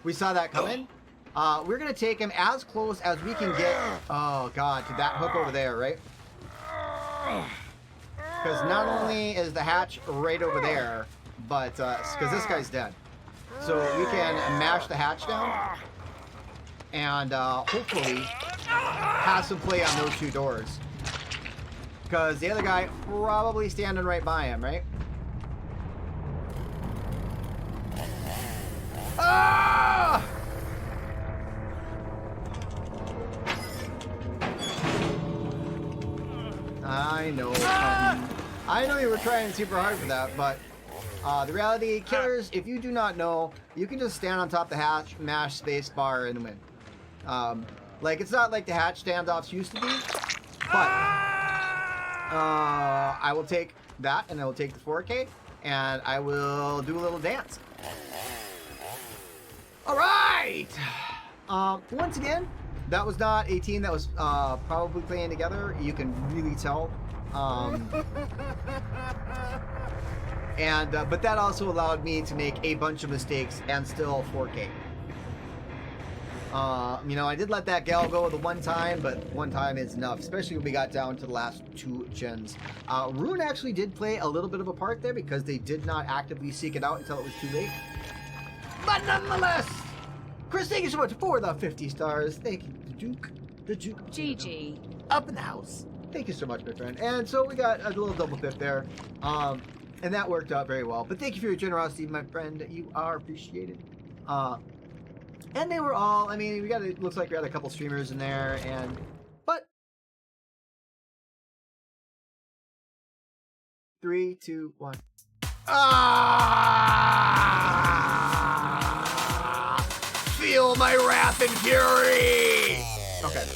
We saw that coming. We're going to take him as close as we can get, oh god, to that hook over there, right? Because not only is the hatch right over there, but because this guy's dead. So we can mash the hatch down and hopefully have some play on those two doors. Because the other guy probably standing right by him, right? Ah! I know. I know you were trying super hard for that, but the reality, killers, if you do not know, you can just stand on top of the hatch, mash space bar, and win. Like, it's not like the hatch standoffs used to be, but I will take that, and I will take the 4K, and I will do a little dance. All right! Once again, that was not a team that was probably playing together. You can really tell. But that also allowed me to make a bunch of mistakes and still 4K. You know, I did let that gal go the one time, but one time is enough, especially when we got down to the last 2 gens. Rune actually did play a little bit of a part there because they did not actively seek it out until it was too late. But nonetheless, Chris, thank you so much for the 50 stars. Thank you, the Duke. GG. Up in the house. Thank you so much, my friend. And so we got a little double fifth there. And that worked out very well. But thank you for your generosity, my friend. You are appreciated. And they were all, I mean, it looks like we had a couple streamers in there, but 3, 2, 1. Feel my wrath and fury! Okay.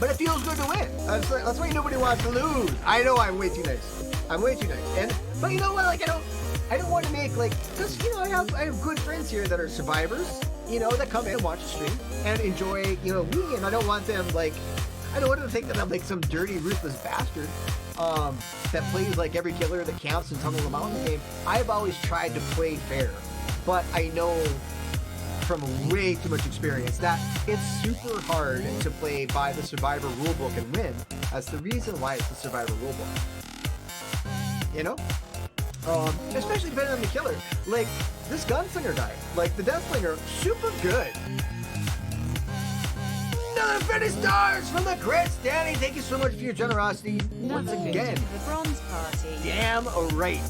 But it feels good to win. That's why nobody wants to lose. I know I'm way too nice. But you know what? Like, I don't want to make, like, because, you know, I have good friends here that are survivors, you know, that come in and watch the stream and enjoy, you know, me, and I don't want them, like, I don't want them to think that I'm, like, some dirty, ruthless bastard that plays, like, every killer that counts and tunnel them out in the game. I've always tried to play fair, but I know from way too much experience that it's super hard to play by the Survivor rulebook and win. That's the reason why it's the Survivor rulebook. You know? Especially depending on the killer. Like, this gunslinger guy, like the deathslinger, super good. Another 50 stars from the Chris. Danny, thank you so much for your generosity once again. The bronze party. Damn right.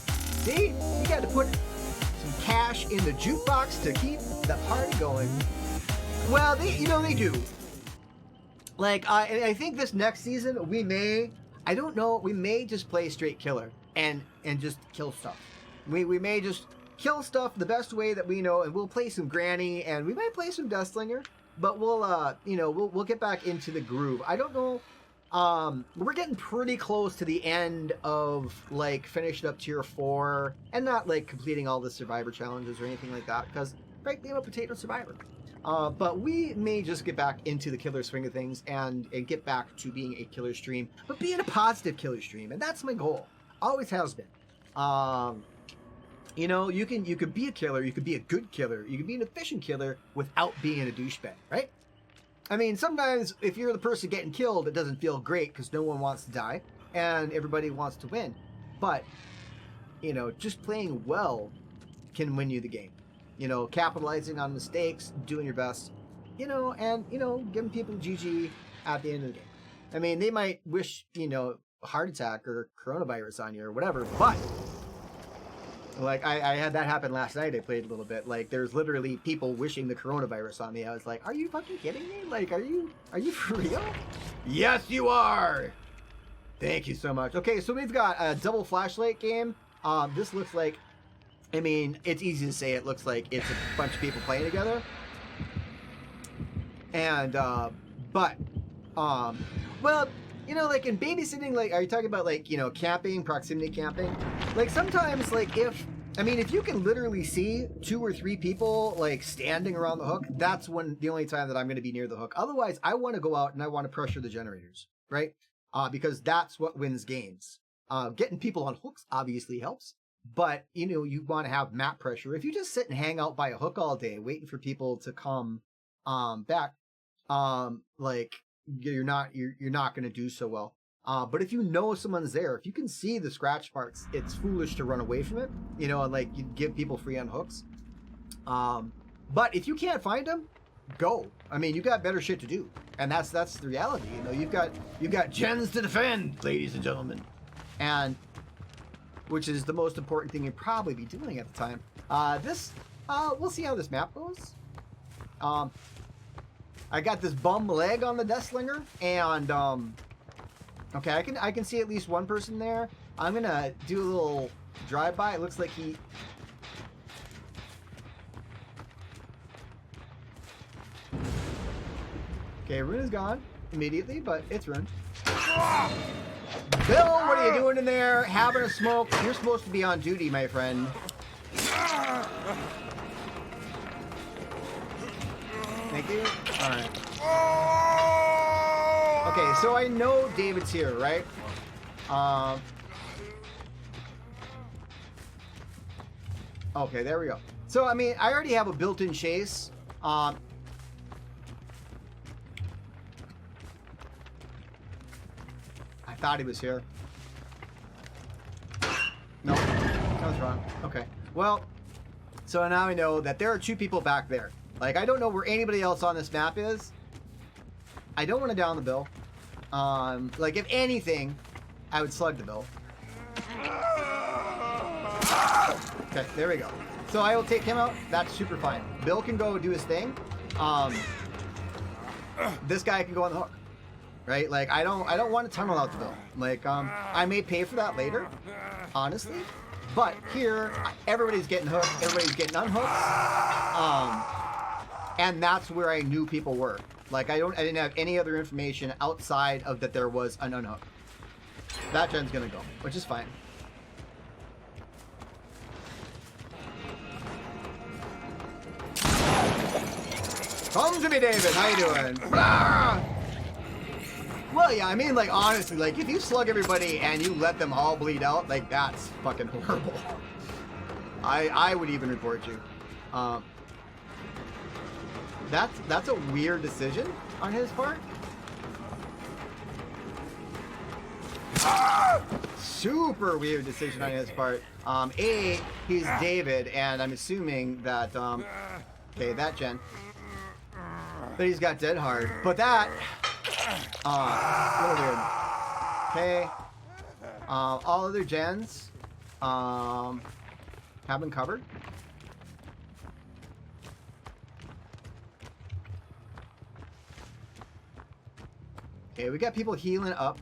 See, you got to put some cash in the jukebox to keep the party going. Well, they do. Like, I think this next season we may just play straight killer and just kill stuff. We may just kill stuff the best way that we know, and we'll play some granny, and we might play some deathslinger, but we'll get back into the groove. I don't know. We're getting pretty close to the end of, like, finishing up tier 4 and not, like, completing all the survivor challenges or anything like that, because frankly I'm a potato survivor. But we may just get back into the killer swing of things and get back to being a killer stream, but being a positive killer stream, and that's my goal. Always has been. You know, you could be a killer, you could be a good killer, you could be an efficient killer without being a douchebag, right? I mean, sometimes if you're the person getting killed, it doesn't feel great because no one wants to die and everybody wants to win. But, you know, just playing well can win you the game. You know, capitalizing on mistakes, doing your best, you know, and, you know, giving people GG at the end of the game. I mean, they might wish, you know, heart attack or coronavirus on you or whatever. But like I had that happen last night. I played a little bit. Like there's literally people wishing the coronavirus on me. I was like, are you fucking kidding me? Like, are you for real? Yes, you are. Thank you so much. Okay, so we've got a double flashlight game. This looks like, I mean, it's easy to say. It looks like it's a bunch of people playing together. And well, you know, like in babysitting, like, are you talking about like, you know, camping, proximity camping? Like sometimes, like if you can literally see 2 or 3 people like standing around the hook, that's when the only time that I'm going to be near the hook. Otherwise, I want to go out and I want to pressure the generators, right? Because that's what wins games. Getting people on hooks obviously helps, but you know, you want to have map pressure. If you just sit and hang out by a hook all day waiting for people to come back, like you're not going to do so well. But if you know someone's there, if you can see the scratch marks, it's foolish to run away from it, you know, and like you give people free on hooks. But if you can't find them, go. I mean, you got better shit to do, and that's the reality. You know, you've got gens to defend, ladies and gentlemen, and which is the most important thing you'd probably be doing at the time. We'll see how this map goes. I got this bum leg on the Death Slinger, and okay, I can see at least one person there. I'm gonna do a little drive-by. It looks like he... Okay, Rune is gone immediately, but it's Rune. Bill, what are you doing in there? Having a smoke? You're supposed to be on duty, my friend. Thank you. All right. Okay, so I know David's here, right? Okay, there we go. So, I mean, I already have a built-in chase. I thought he was here. No, I was wrong. Okay. Well, so now I know that there are 2 people back there. Like, I don't know where anybody else on this map is. I don't want to down the Bill. Like, if anything, I would slug the Bill. Okay, there we go. So I will take him out. That's super fine. Bill can go do his thing. This guy can go on the hook. Right? Like, I don't want to tunnel out the Bill. Like, I may pay for that later, honestly. But here, everybody's getting hooked. Everybody's getting unhooked. And that's where I knew people were. Like, I didn't have any other information outside of that there was an unhook. That gen's gonna go, which is fine. Come to me, David. How you doing? Blah! Well, yeah, I mean, like, honestly, like, if you slug everybody and you let them all bleed out, like, that's fucking horrible. I would even report you. That's a weird decision on his part. Super weird decision on his part. He's David, and I'm assuming that, okay, that gen. But he's got dead hard. But that, a little weird. Okay. All other gens, have been covered. Okay, we got people healing up.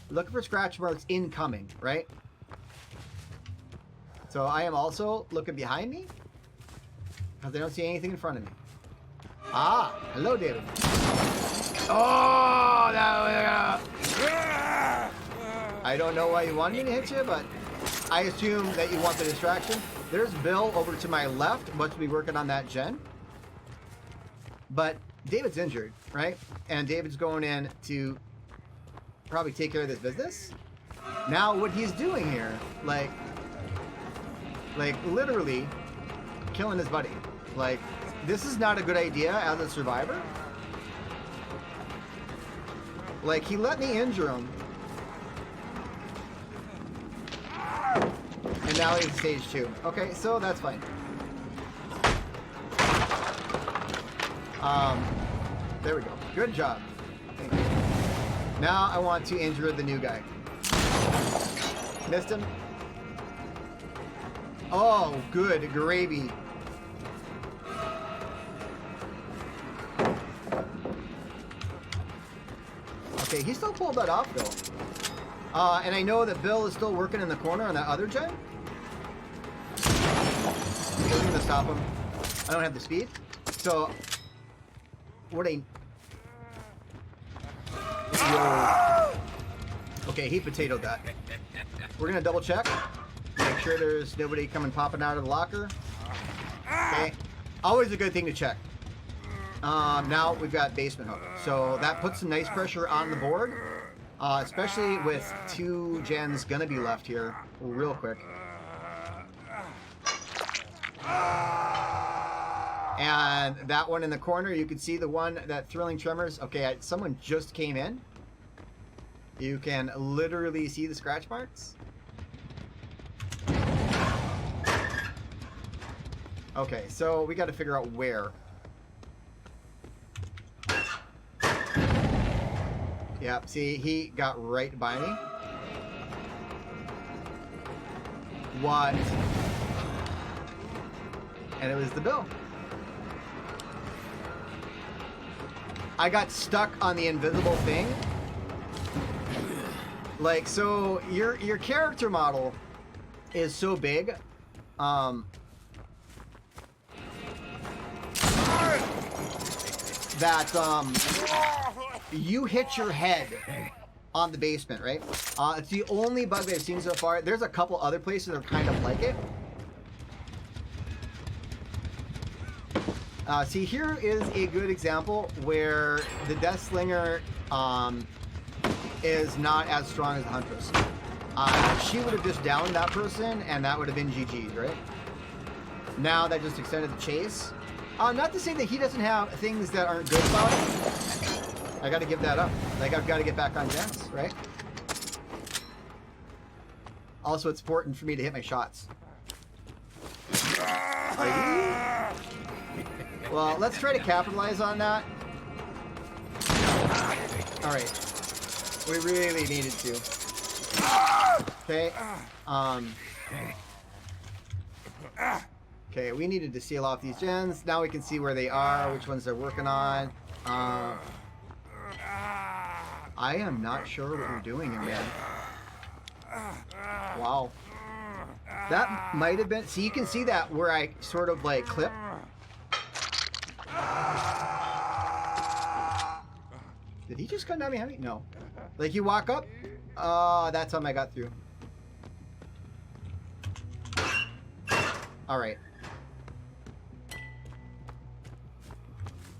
Looking for scratch marks incoming, right? So I am also looking behind me because I don't see anything in front of me. Ah, hello, David. Oh, I don't know why you wanted me to hit you, but I assume that you want the distraction. There's Bill over to my left, must be working on that gen. But David's injured, right? And David's going in to probably take care of this business. Now what he's doing here, like literally killing his buddy. Like, this is not a good idea as a survivor. Like, he let me injure him. And now he's stage 2. Okay, so that's fine. There we go. Good job. Thank you. Now I want to injure the new guy. Missed him. Oh, good gravy. Okay, he still pulled that off though. And I know that Bill is still working in the corner on that other gen. I'm gonna stop him. I don't have the speed. So, what a... Okay, he potatoed that. We're gonna double check. Make sure there's nobody coming popping out of the locker. Okay. Always a good thing to check. Now we've got basement hook. So that puts some nice pressure on the board. Especially with 2 gens gonna be left here real quick. And that one in the corner, you can see the one, that Thrilling Tremors. Okay, someone just came in. You can literally see the scratch marks. Okay, so we got to figure out where. Yeah, see, he got right by me. What? And it was the Bill. I got stuck on the invisible thing. Like, so your character model is so big, that you hit your head on the basement, right? It's the only bug that I've seen so far. There's a couple other places that are kind of like it. See, here is a good example where the Death Slinger is not as strong as the Huntress. She would have just downed that person, and that would have been GG's, right? Now that just extended the chase. Not to say that he doesn't have things that aren't good about him. I got to give that up. Like, I've got to get back on gens, right? Also, it's important for me to hit my shots. Well, let's try to capitalize on that. Alright. We really needed to. Okay. Okay, we needed to seal off these gens. Now we can see where they are, which ones they're working on. I am not sure what we're doing here, man. Wow. That might have been... See, you can see that where I sort of, like, clip. Did he just come down behind me? No. Like, you walk up? That time I got through. Alright.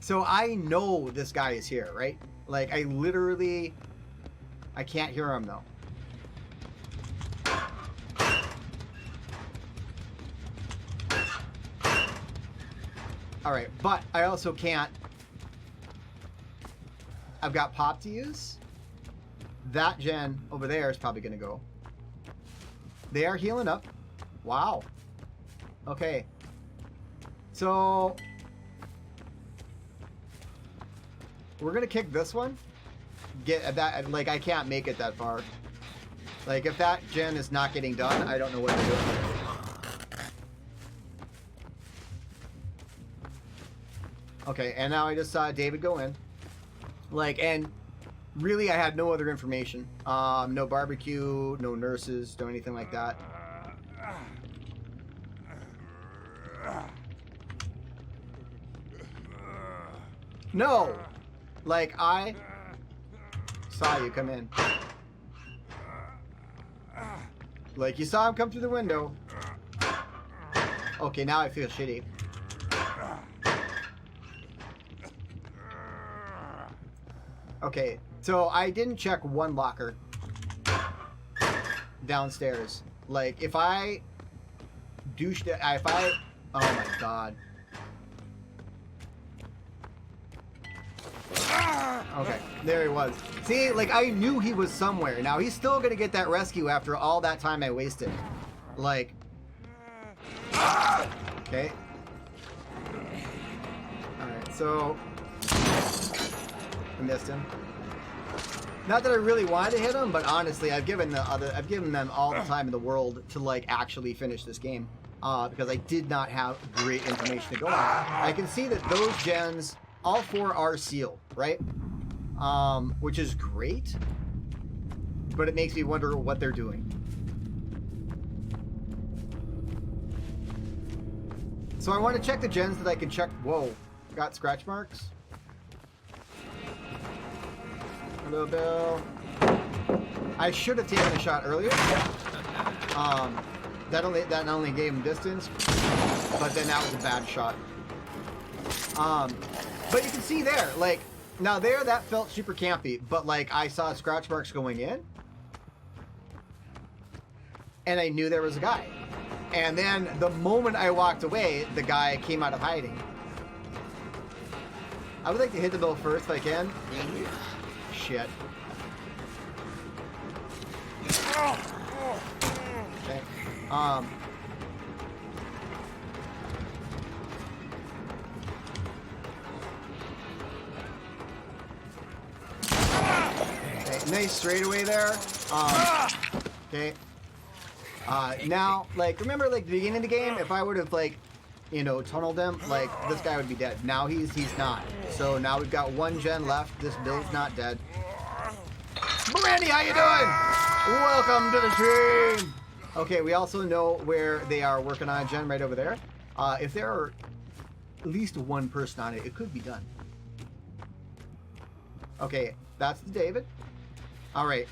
So I know this guy is here, right? Like, I literally... I can't hear him, though. Alright, but I also can't... I've got pop to use. That gen over there is probably going to go. They are healing up. Wow. Okay. So... we're going to kick this one. Get that... Like, I can't make it that far. Like, if that gen is not getting done, I don't know what to do. Okay, and now I just saw David go in. Like, and really I had no other information. No barbecue, no nurses, no anything like that. No! Like, I saw you come in. Like, you saw him come through the window. Okay, now I feel shitty. Okay, so I didn't check one locker downstairs. Like, if I douched it, if I... Oh my god. Okay, there he was. See, like, I knew he was somewhere. Now, he's still gonna get that rescue after all that time I wasted. Like... Okay. Alright, so... I missed him. Not that I really wanted to hit them, but honestly, I've given them all the time in the world to like actually finish this game, because I did not have great information to go on. I can see that those gens, all 4 are sealed, right? Which is great, but it makes me wonder what they're doing. So I want to check the gens that I can check. Whoa, got scratch marks. Hello, Bill. I should have taken a shot earlier. That only gave him distance, but then that was a bad shot. But you can see there, like, now there that felt super campy, but like I saw scratch marks going in, and I knew there was a guy. And then the moment I walked away, the guy came out of hiding. I would like to hit the bill first if I can. Shit. Okay. Okay, nice straightaway there. Okay. Now, like, remember, like, the beginning of the game, if I would have, like, you know, tunneled him, like, this guy would be dead. Now he's not. So now we've got 1 gen left. This Bill's not dead. Brandy, how you doing? Welcome to the stream. Okay, we also know where they are working on a gen right over there. If there are at least 1 person on it, it could be done. Okay, that's the David. All right.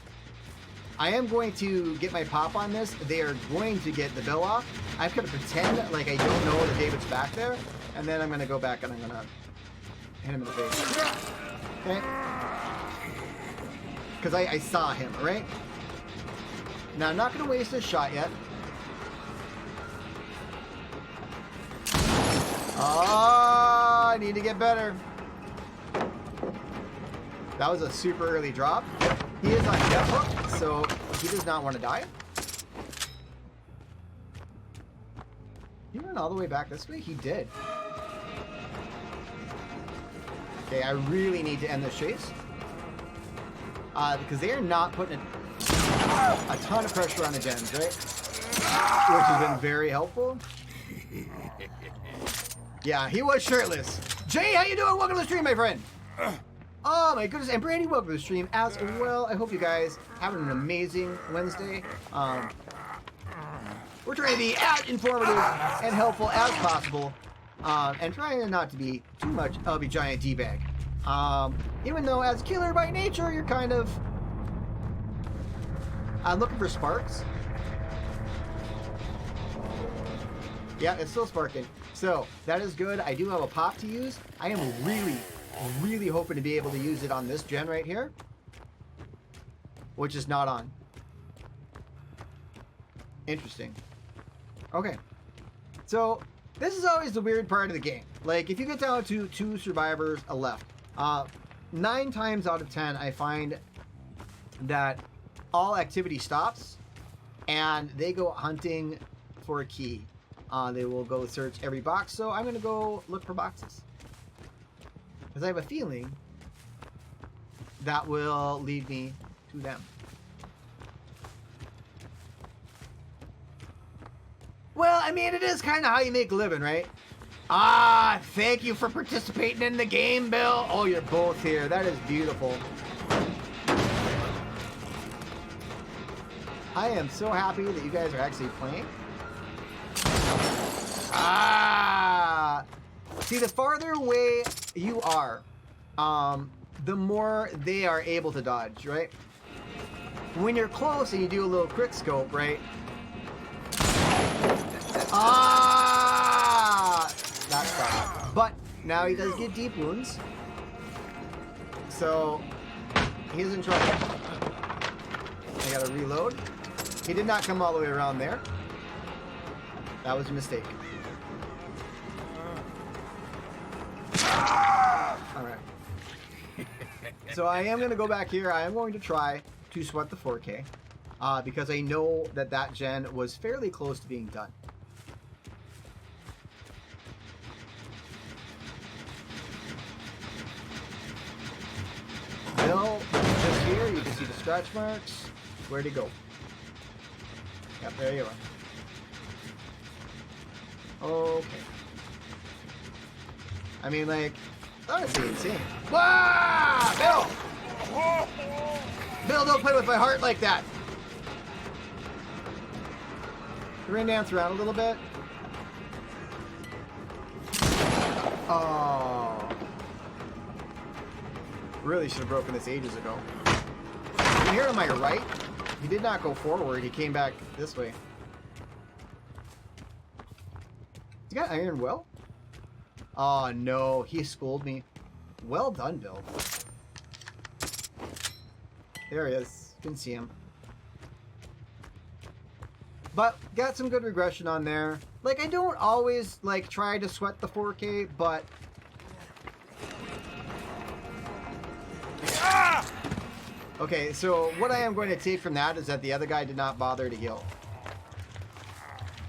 I am going to get my pop on this. They are going to get the bill off. I'm going to pretend like I don't know that David's back there. And then I'm going to go back and I'm going to hit him in the face. Okay? Because I saw him, right? Now, I'm not going to waste this shot yet. Oh, I need to get better. That was a super early drop. He is on death hook, so he does not want to die. He went all the way back this way? He did. Okay, I really need to end this chase. Because they are not putting a ton of pressure on the gens, right? Which has been very helpful. Yeah, he was shirtless. Jay, how you doing? Welcome to the stream, my friend. Oh my goodness, and Brandy, welcome to the stream as well. I hope you guys having an amazing Wednesday. We're trying to be as informative and helpful as possible, and trying not to be too much of a giant D-bag. Even though as a killer by nature, you're kind of looking for sparks. Yeah, it's still sparking. So that is good. I do have a pop to use. I am really hoping to be able to use it on this gen right here, which is not on. Interesting. Okay. So this is always the weird part of the game. Like if you get down to 2 survivors left, 9 times out of 10, I find that all activity stops and they go hunting for a key. They will go search every box. So I'm going to go look for boxes. Because I have a feeling that will lead me to them. Well, I mean, it is kind of how you make a living, right? Ah, thank you for participating in the game, Bill. Oh, you're both here. That is beautiful. I am so happy that you guys are actually playing. Ah! See, the farther away you are, the more they are able to dodge, right? When you're close and you do a little quick scope, right? Ah! That's fine. But now he does get deep wounds. So he's in trouble. I gotta reload. He did not come all the way around there. That was a mistake. Alright. So I am going to go back here. I am going to try to sweat the 4K. Because I know that that gen was fairly close to being done. Bill just here. You can see the scratch marks. Where'd he go? Yep, there you are. Okay. I mean, like, honestly insane. Wow! Bill! Bill, don't play with my heart like that. Rain dance around a little bit. Oh. Really should have broken this ages ago. And here on my right, he did not go forward. He came back this way. You got iron well? Oh no, he schooled me. Well done, Bill. There he is. You can see him. But got some good regression on there. Like, I don't always like try to sweat the 4K, but okay, so what I am going to take from that is that the other guy did not bother to heal.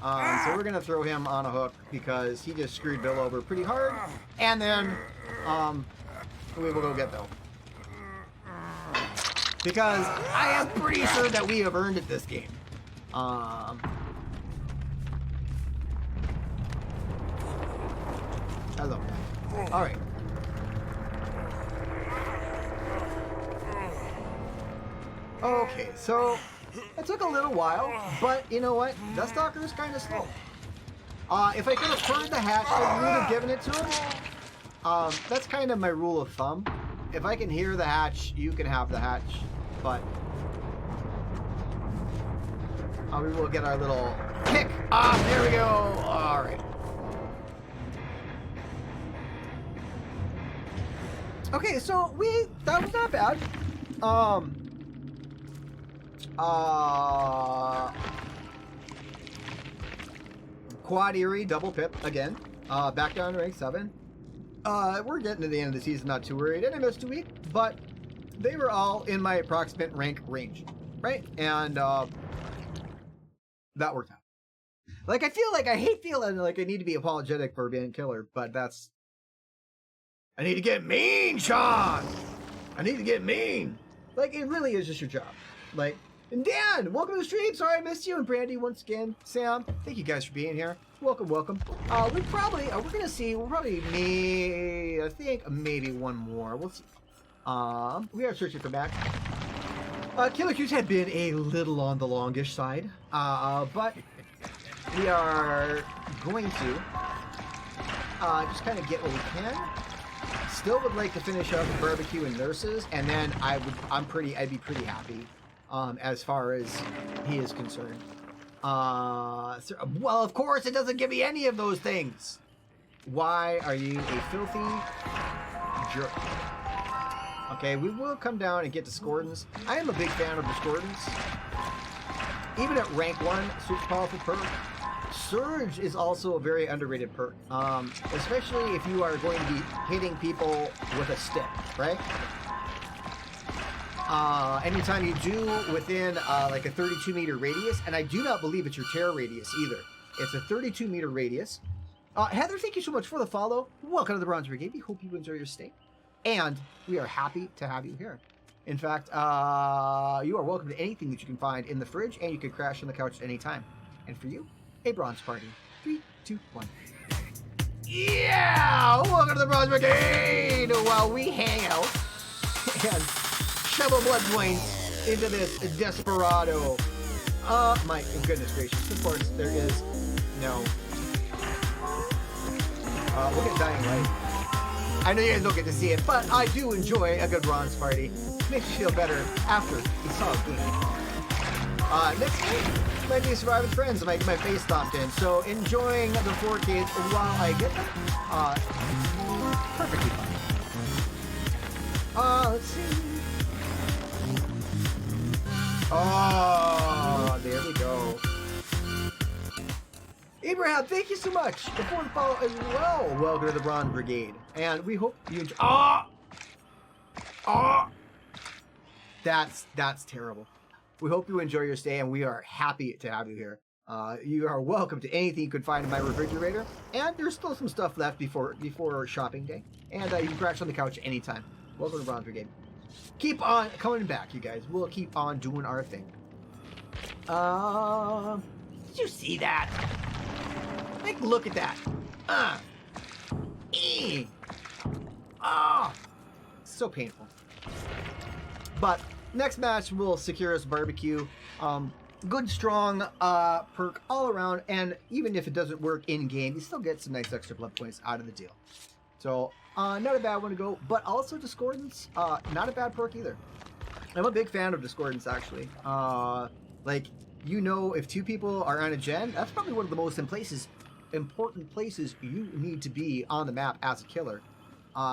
So we're going to throw him on a hook because he just screwed Bill over pretty hard. And then we will go get Bill. Because I am pretty sure that we have earned it this game. Hello. Alright. Okay, so it took a little while, but you know what? Deathstalker is kind of slow. If I could have heard the hatch, I would have given it to him. That's kind of my rule of thumb. If I can hear the hatch, you can have the hatch. But we will get our little kick off. There we go. All right. Okay, so that was not bad. Quad Eerie, double pip again. Back down to rank 7. We're getting to the end of the season, not too worried. And I missed a week, but they were all in my approximate rank range, right? And that worked out. Like, I hate feeling like I need to be apologetic for being a killer, but that's... I need to get mean, Sean! I need to get mean! Like, it really is just your job. Like, and Dan, welcome to the stream. Sorry I missed you. And Brandy, once again. Sam, thank you guys for being here. Welcome, welcome. We'll probably I think maybe one more. We'll see. We are searching for back. Killer Q's had been a little on the longish side. But we are going to just kind of get what we can. Still would like to finish up barbecue and nurses, and then I'd be pretty happy as far as he is concerned. Well, of course, it doesn't give me any of those things. Why are you a filthy jerk? Okay, we will come down and get Discordance. I am a big fan of Discordance. Even at rank 1, super powerful perk. Surge is also a very underrated perk, especially if you are going to be hitting people with a stick, right? Anytime you do within like a 32-meter radius, and I do not believe it's your terror radius either. It's a 32-meter radius. Heather, thank you so much for the follow. Welcome to the Bronze Brigade. We hope you enjoy your stay, and we are happy to have you here. In fact, you are welcome to anything that you can find in the fridge, and you can crash on the couch at any time. And for you, a bronze party. 3, 2, 1. Yeah! Welcome to the Bronze Brigade! While we hang out and shovel blood points into this desperado. My goodness gracious. Of course, there is no. Look at Dying Light. I know you guys don't get to see it, but I do enjoy a good bronze party. Makes you feel better after you saw a game. Next game might be Surviving Friends. My face stomped in, so enjoying the 4Ks while I get them. Perfectly fine. Let's see. Oh, there we go. Abraham, thank you so much for the follow as well. Welcome to the Bronze Brigade, and we hope you enjoy. That's terrible. We hope you enjoy your stay, and we are happy to have you here. You are welcome to anything you could find in my refrigerator, and there's still some stuff left before shopping day, and you can crash on the couch anytime. Welcome to Bronze Brigade. keep on coming back, you guys. We'll keep on doing our thing. Did you see that? Like, look at that. So painful. But next match will secure us barbecue. Good, strong perk all around, and even if it doesn't work in game, you still get some nice extra blood points out of the deal. So, not a bad one to go, but also Discordance, not a bad perk either. I'm a big fan of Discordance, actually. Like, you know, if two people are on a gen, that's probably one of the most important places you need to be on the map as a killer.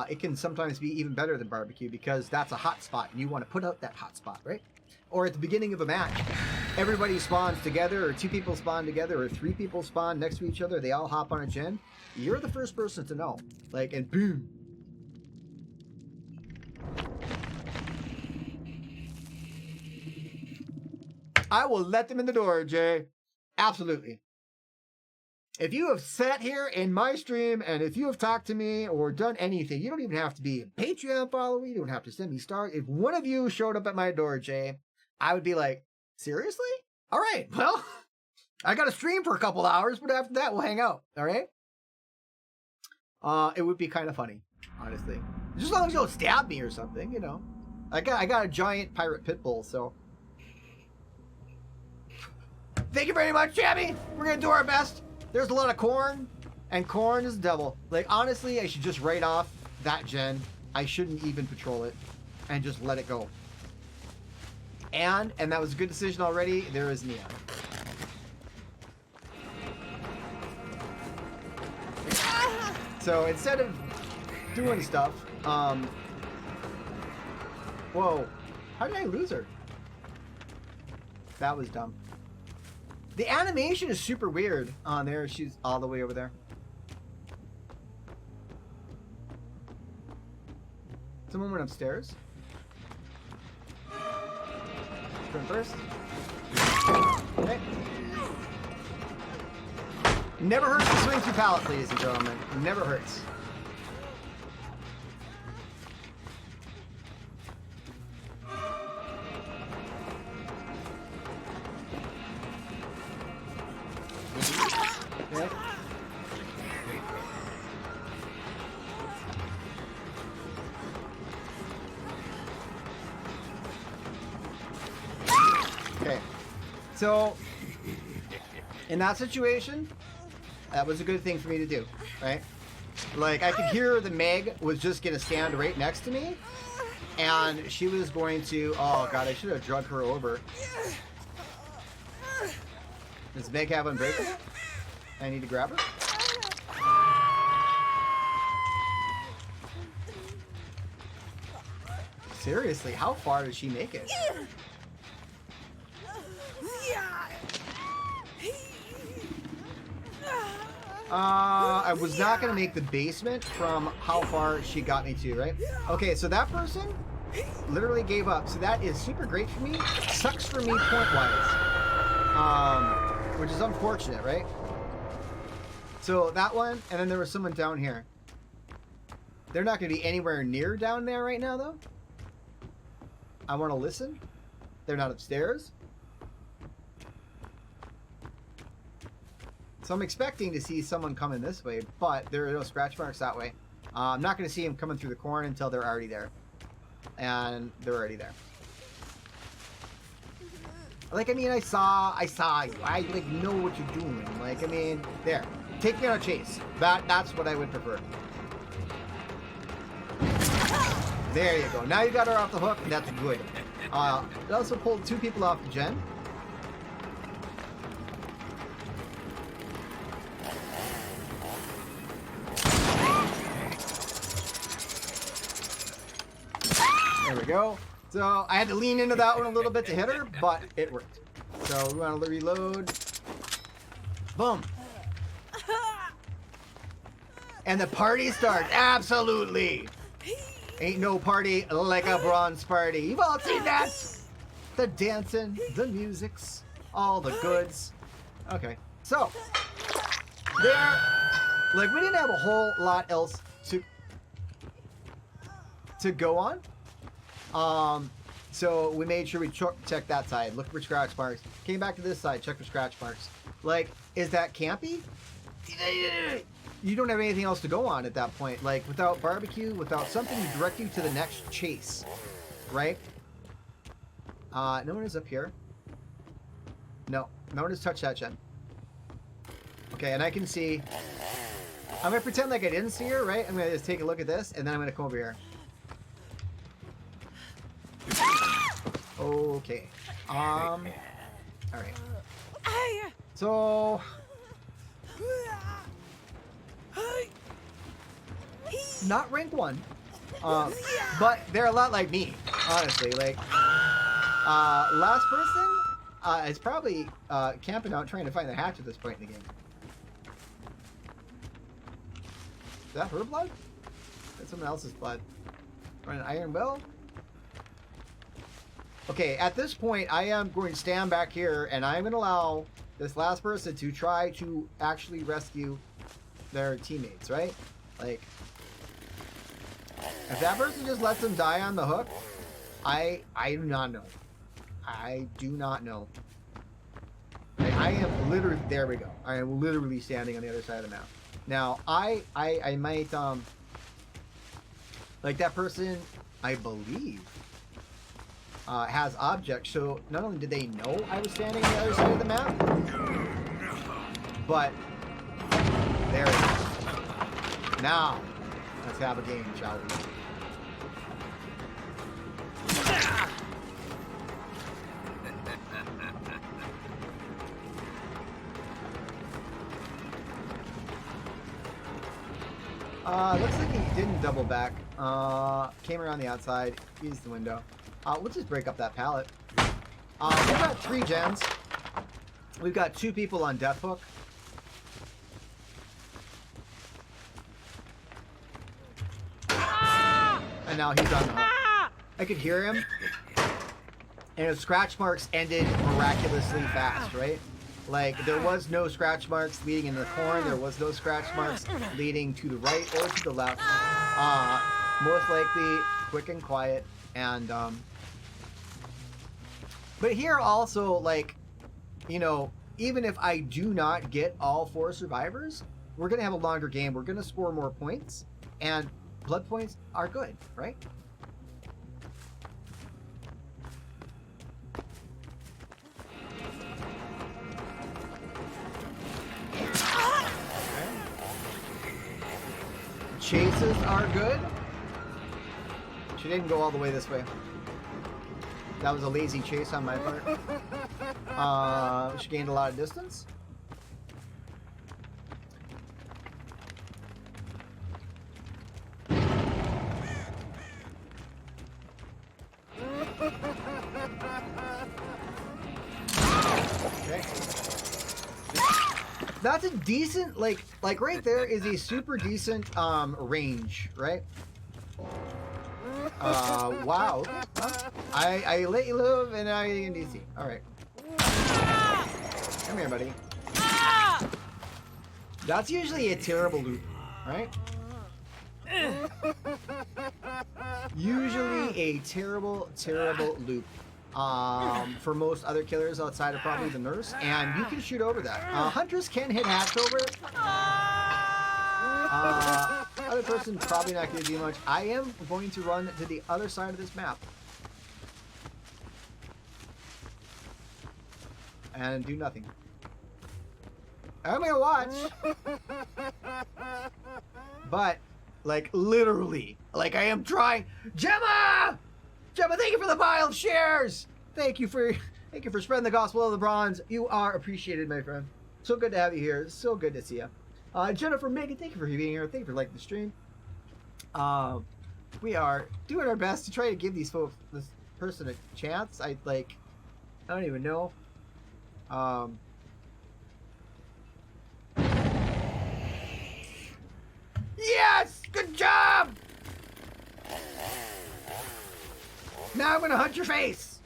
It can sometimes be even better than barbecue because that's a hot spot, and you want to put out that hot spot, right? Or at the beginning of a match, everybody spawns together, or two people spawn together, or three people spawn next to each other, they all hop on a gen. You're the first person to know. Like, and boom. I will let them in the door, Jay. Absolutely. If you have sat here in my stream, and if you have talked to me or done anything, you don't even have to be a Patreon follower, you don't have to send me stars. If one of you showed up at my door, Jay, I would be like, seriously? All right, well, I got to stream for a couple hours, but after that, we'll hang out, all right? It would be kind of funny, honestly. Just as long as you don't stab me or something, you know. I got a giant pirate pit bull, so. Thank you very much, Jammy. We're going to do our best. There's a lot of corn, and corn is the devil. Like, honestly, I should just write off that gen. I shouldn't even patrol it, and just let it go. And that was a good decision already, there is Nia. So instead of doing stuff, whoa, how did I lose her? That was dumb. The animation is super weird on there. She's all the way over there. Someone went upstairs. Turn first. Okay. Never hurts to swing through pallet, ladies and gentlemen. Never hurts. Okay. Okay. So, in that situation, that was a good thing for me to do, right? Like, I could hear the Meg was just gonna stand right next to me, and she was going to, oh god, I should have drug her over. Does Meg have Unbreakable? I need to grab her. Seriously, how far does she make it? I was not going to make the basement from how far she got me to, right? Okay, so that person literally gave up. So that is super great for me. Sucks for me point-wise. Which is unfortunate, right? So that one, and then there was someone down here. They're not going to be anywhere near down there right now, though. I want to listen. They're not upstairs. So I'm expecting to see someone coming this way, but there are no scratch marks that way. I'm not going to see them coming through the corn until they're already there. And they're already there. Like, I mean, I saw you. I, like, know what you're doing. Like, I mean, there. Take me on a chase. That's what I would prefer. There you go. Now you got her off the hook, and that's good. It also pulled two people off the gen. There we go. So I had to lean into that one a little bit to hit her, but it worked. So we want to reload. Boom. And the party starts. Absolutely. Ain't no party like a bronze party. You've all seen that. The dancing, the musics, all the goods. Okay. So there, like, we didn't have a whole lot else to go on. So we made sure we checked that side, looked for scratch marks. Came back to this side, checked for scratch marks. Like, is that campy? You don't have anything else to go on at that point. Like, without barbecue, without something to direct you to the next chase, right? No one is up here. No one has touched that gen. Okay, and I can see. I'm gonna pretend like I didn't see her, right? I'm gonna just take a look at this, and then I'm gonna come over here. Okay. All right. So. Not rank 1. But they're a lot like me, honestly. Like, last person is probably camping out trying to find the hatch at this point in the game. Is that her blood? That's someone else's blood. Run an iron will. Okay, at this point, I am going to stand back here, and I'm going to allow this last person to try to actually rescue their teammates, right? Like, if that person just lets them die on the hook, I do not know. I do not know. Like, I am literally, there we go. I am literally standing on the other side of the map. Now, I might, like that person, I believe, has objects, so not only did they know I was standing on the other side of the map, but there it is. Now, let's have a game, shall we? Looks like he didn't double back. Came around the outside, used the window. We'll just break up that pallet. We've got 3 gens. We've got 2 people on death hook. And now he's on the hook. I could hear him. And his scratch marks ended miraculously fast, right? Like, there was no scratch marks leading in the corn. There was no scratch marks leading to the right or to the left. Most likely, quick and quiet. And, but here also, like, you know, even if I do not get all 4 survivors, we're going to have a longer game. We're going to score more points. And blood points are good, right? Chases are good. She didn't go all the way this way. That was a lazy chase on my part. She gained a lot of distance. Okay. That's a decent, like right there is a super decent range, right? Wow. Huh? I let you live and now you're in DC. Alright. Come here, buddy. That's usually a terrible loop, right? Usually a terrible loop. For most other killers outside of probably the nurse, and you can shoot over that. Hunters can hit hacks over it. Other person probably not going to do much. I am going to run to the other side of this map and do nothing. I'm gonna watch, but like literally, like I am trying. Gemma, thank you for the mild shares. Thank you for spreading the gospel of the bronze. You are appreciated, my friend. So good to have you here. It's so good to see you. Jennifer, Megan, thank you for being here. Thank you for liking the stream. We are doing our best to try to give these folks, this person, a chance. I don't even know. Yes! Good job! Now I'm gonna hunt your face!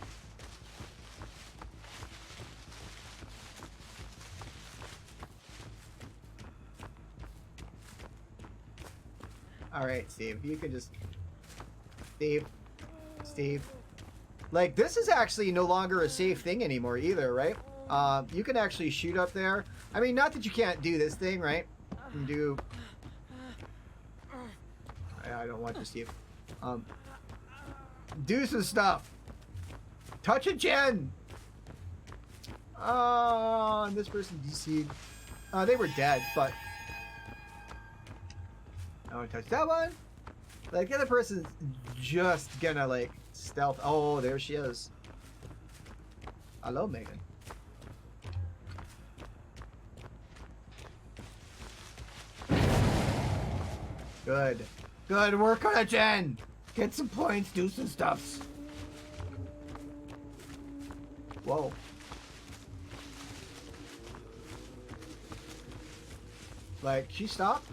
Alright, Steve, you can just... Steve, Steve. Like, this is actually no longer a safe thing anymore either, right? You can actually shoot up there. I mean, not that you can't do this thing, right? You can do... I don't want to, Steve. Do some stuff. Touch a gen. This person DC'd. They were dead, but... I want to touch that one. Like, the other person's just gonna, like, stealth. Oh, there she is. Hello, Megan. Good. Good work on it, Jen. Get some points, do some stuffs. Whoa. Like, she stopped?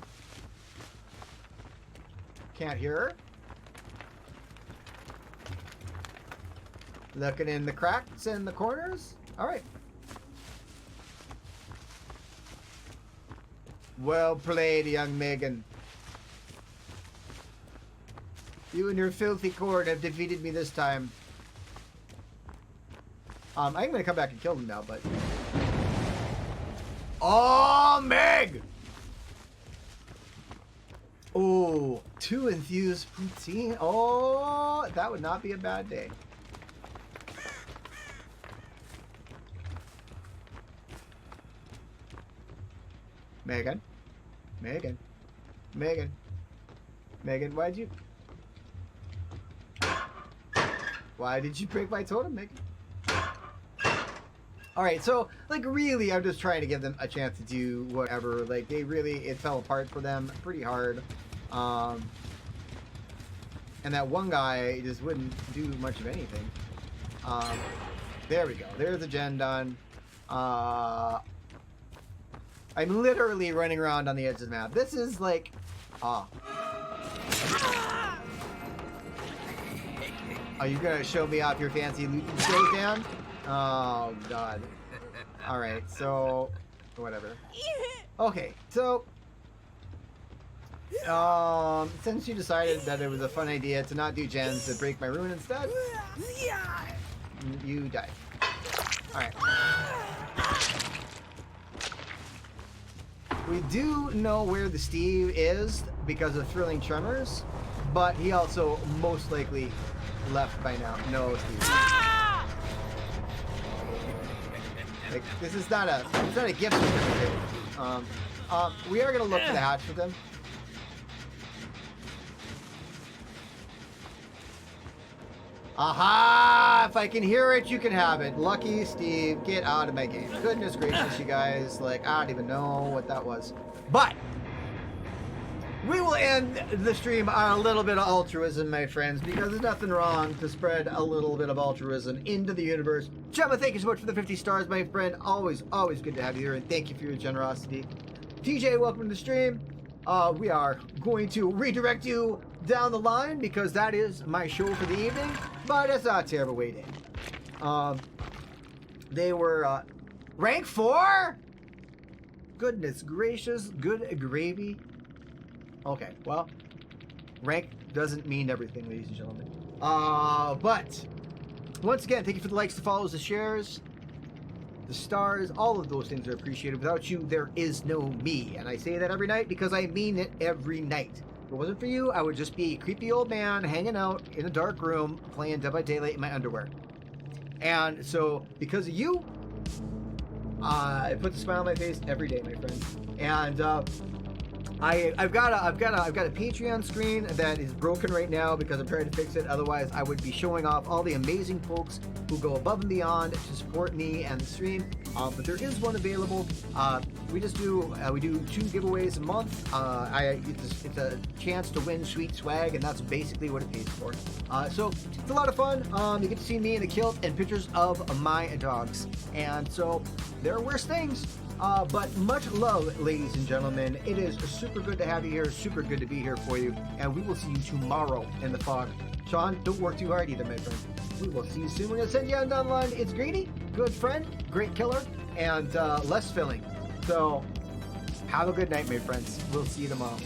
Can't hear her? Looking in the cracks and the corners? Alright. Well played, young Megan. You and your filthy cord have defeated me this time. I'm gonna come back and kill them now, but... Oh, Meg! Oh, 2 infused poutine. Oh, that would not be a bad day. Megan? Megan? Megan? Megan, why did you break my totem, Megan? Alright, so, like, really, I'm just trying to give them a chance to do whatever. Like, they really, it fell apart for them pretty hard. And that one guy just wouldn't do much of anything. There we go. There's the gen done. I'm literally running around on the edge of the map. This is like... Are you gonna show me off your fancy looting skills, Dan? Oh, God. Alright, so... Whatever. Okay, so... since you decided that it was a fun idea to not do gens, to break my rune instead, you died. Alright. We do know where the Steve is because of Thrilling Tremors, but he also most likely left by now. No, Steve. Like, this is not a, it's not a gift certificate. We are gonna look for the hatch for them. Aha! If I can hear it, you can have it. Lucky Steve, get out of my game. Goodness gracious, you guys. Like, I don't even know what that was. But we will end the stream on a little bit of altruism, my friends, because there's nothing wrong to spread a little bit of altruism into the universe. Gemma, thank you so much for the 50 stars, my friend. Always, always good to have you here, and thank you for your generosity. TJ, welcome to the stream. We are going to redirect you down the line because that is my show for the evening, but it's not a terrible way to end. They were rank 4? Goodness gracious, good gravy. Okay, well, rank doesn't mean everything, ladies and gentlemen. But once again, thank you for the likes, the follows, the shares, the stars. All of those things are appreciated. Without you, there is no me, and I say that every night because I mean it every night. If it wasn't for you, I would just be a creepy old man hanging out in a dark room playing Dead by Daylight in my underwear. And so, because of you, it puts a smile on my face every day, my friend. And I've got a Patreon screen that is broken right now because I'm trying to fix it. Otherwise, I would be showing off all the amazing folks who go above and beyond to support me and the stream. But there is one available. We do 2 giveaways a month. It's a chance to win sweet swag, and that's basically what it pays for. So it's a lot of fun. You get to see me in a kilt and pictures of my dogs. And so there are worse things. But much love, ladies and gentlemen. It is super good to have you here, super good to be here for you, and we will see you tomorrow in the fog. Sean, don't work too hard either, my friend. We will see you soon. We're going to send you on down the line. It's Greedy, good friend, great killer, and less filling. So have a good night, my friends. We'll see you tomorrow.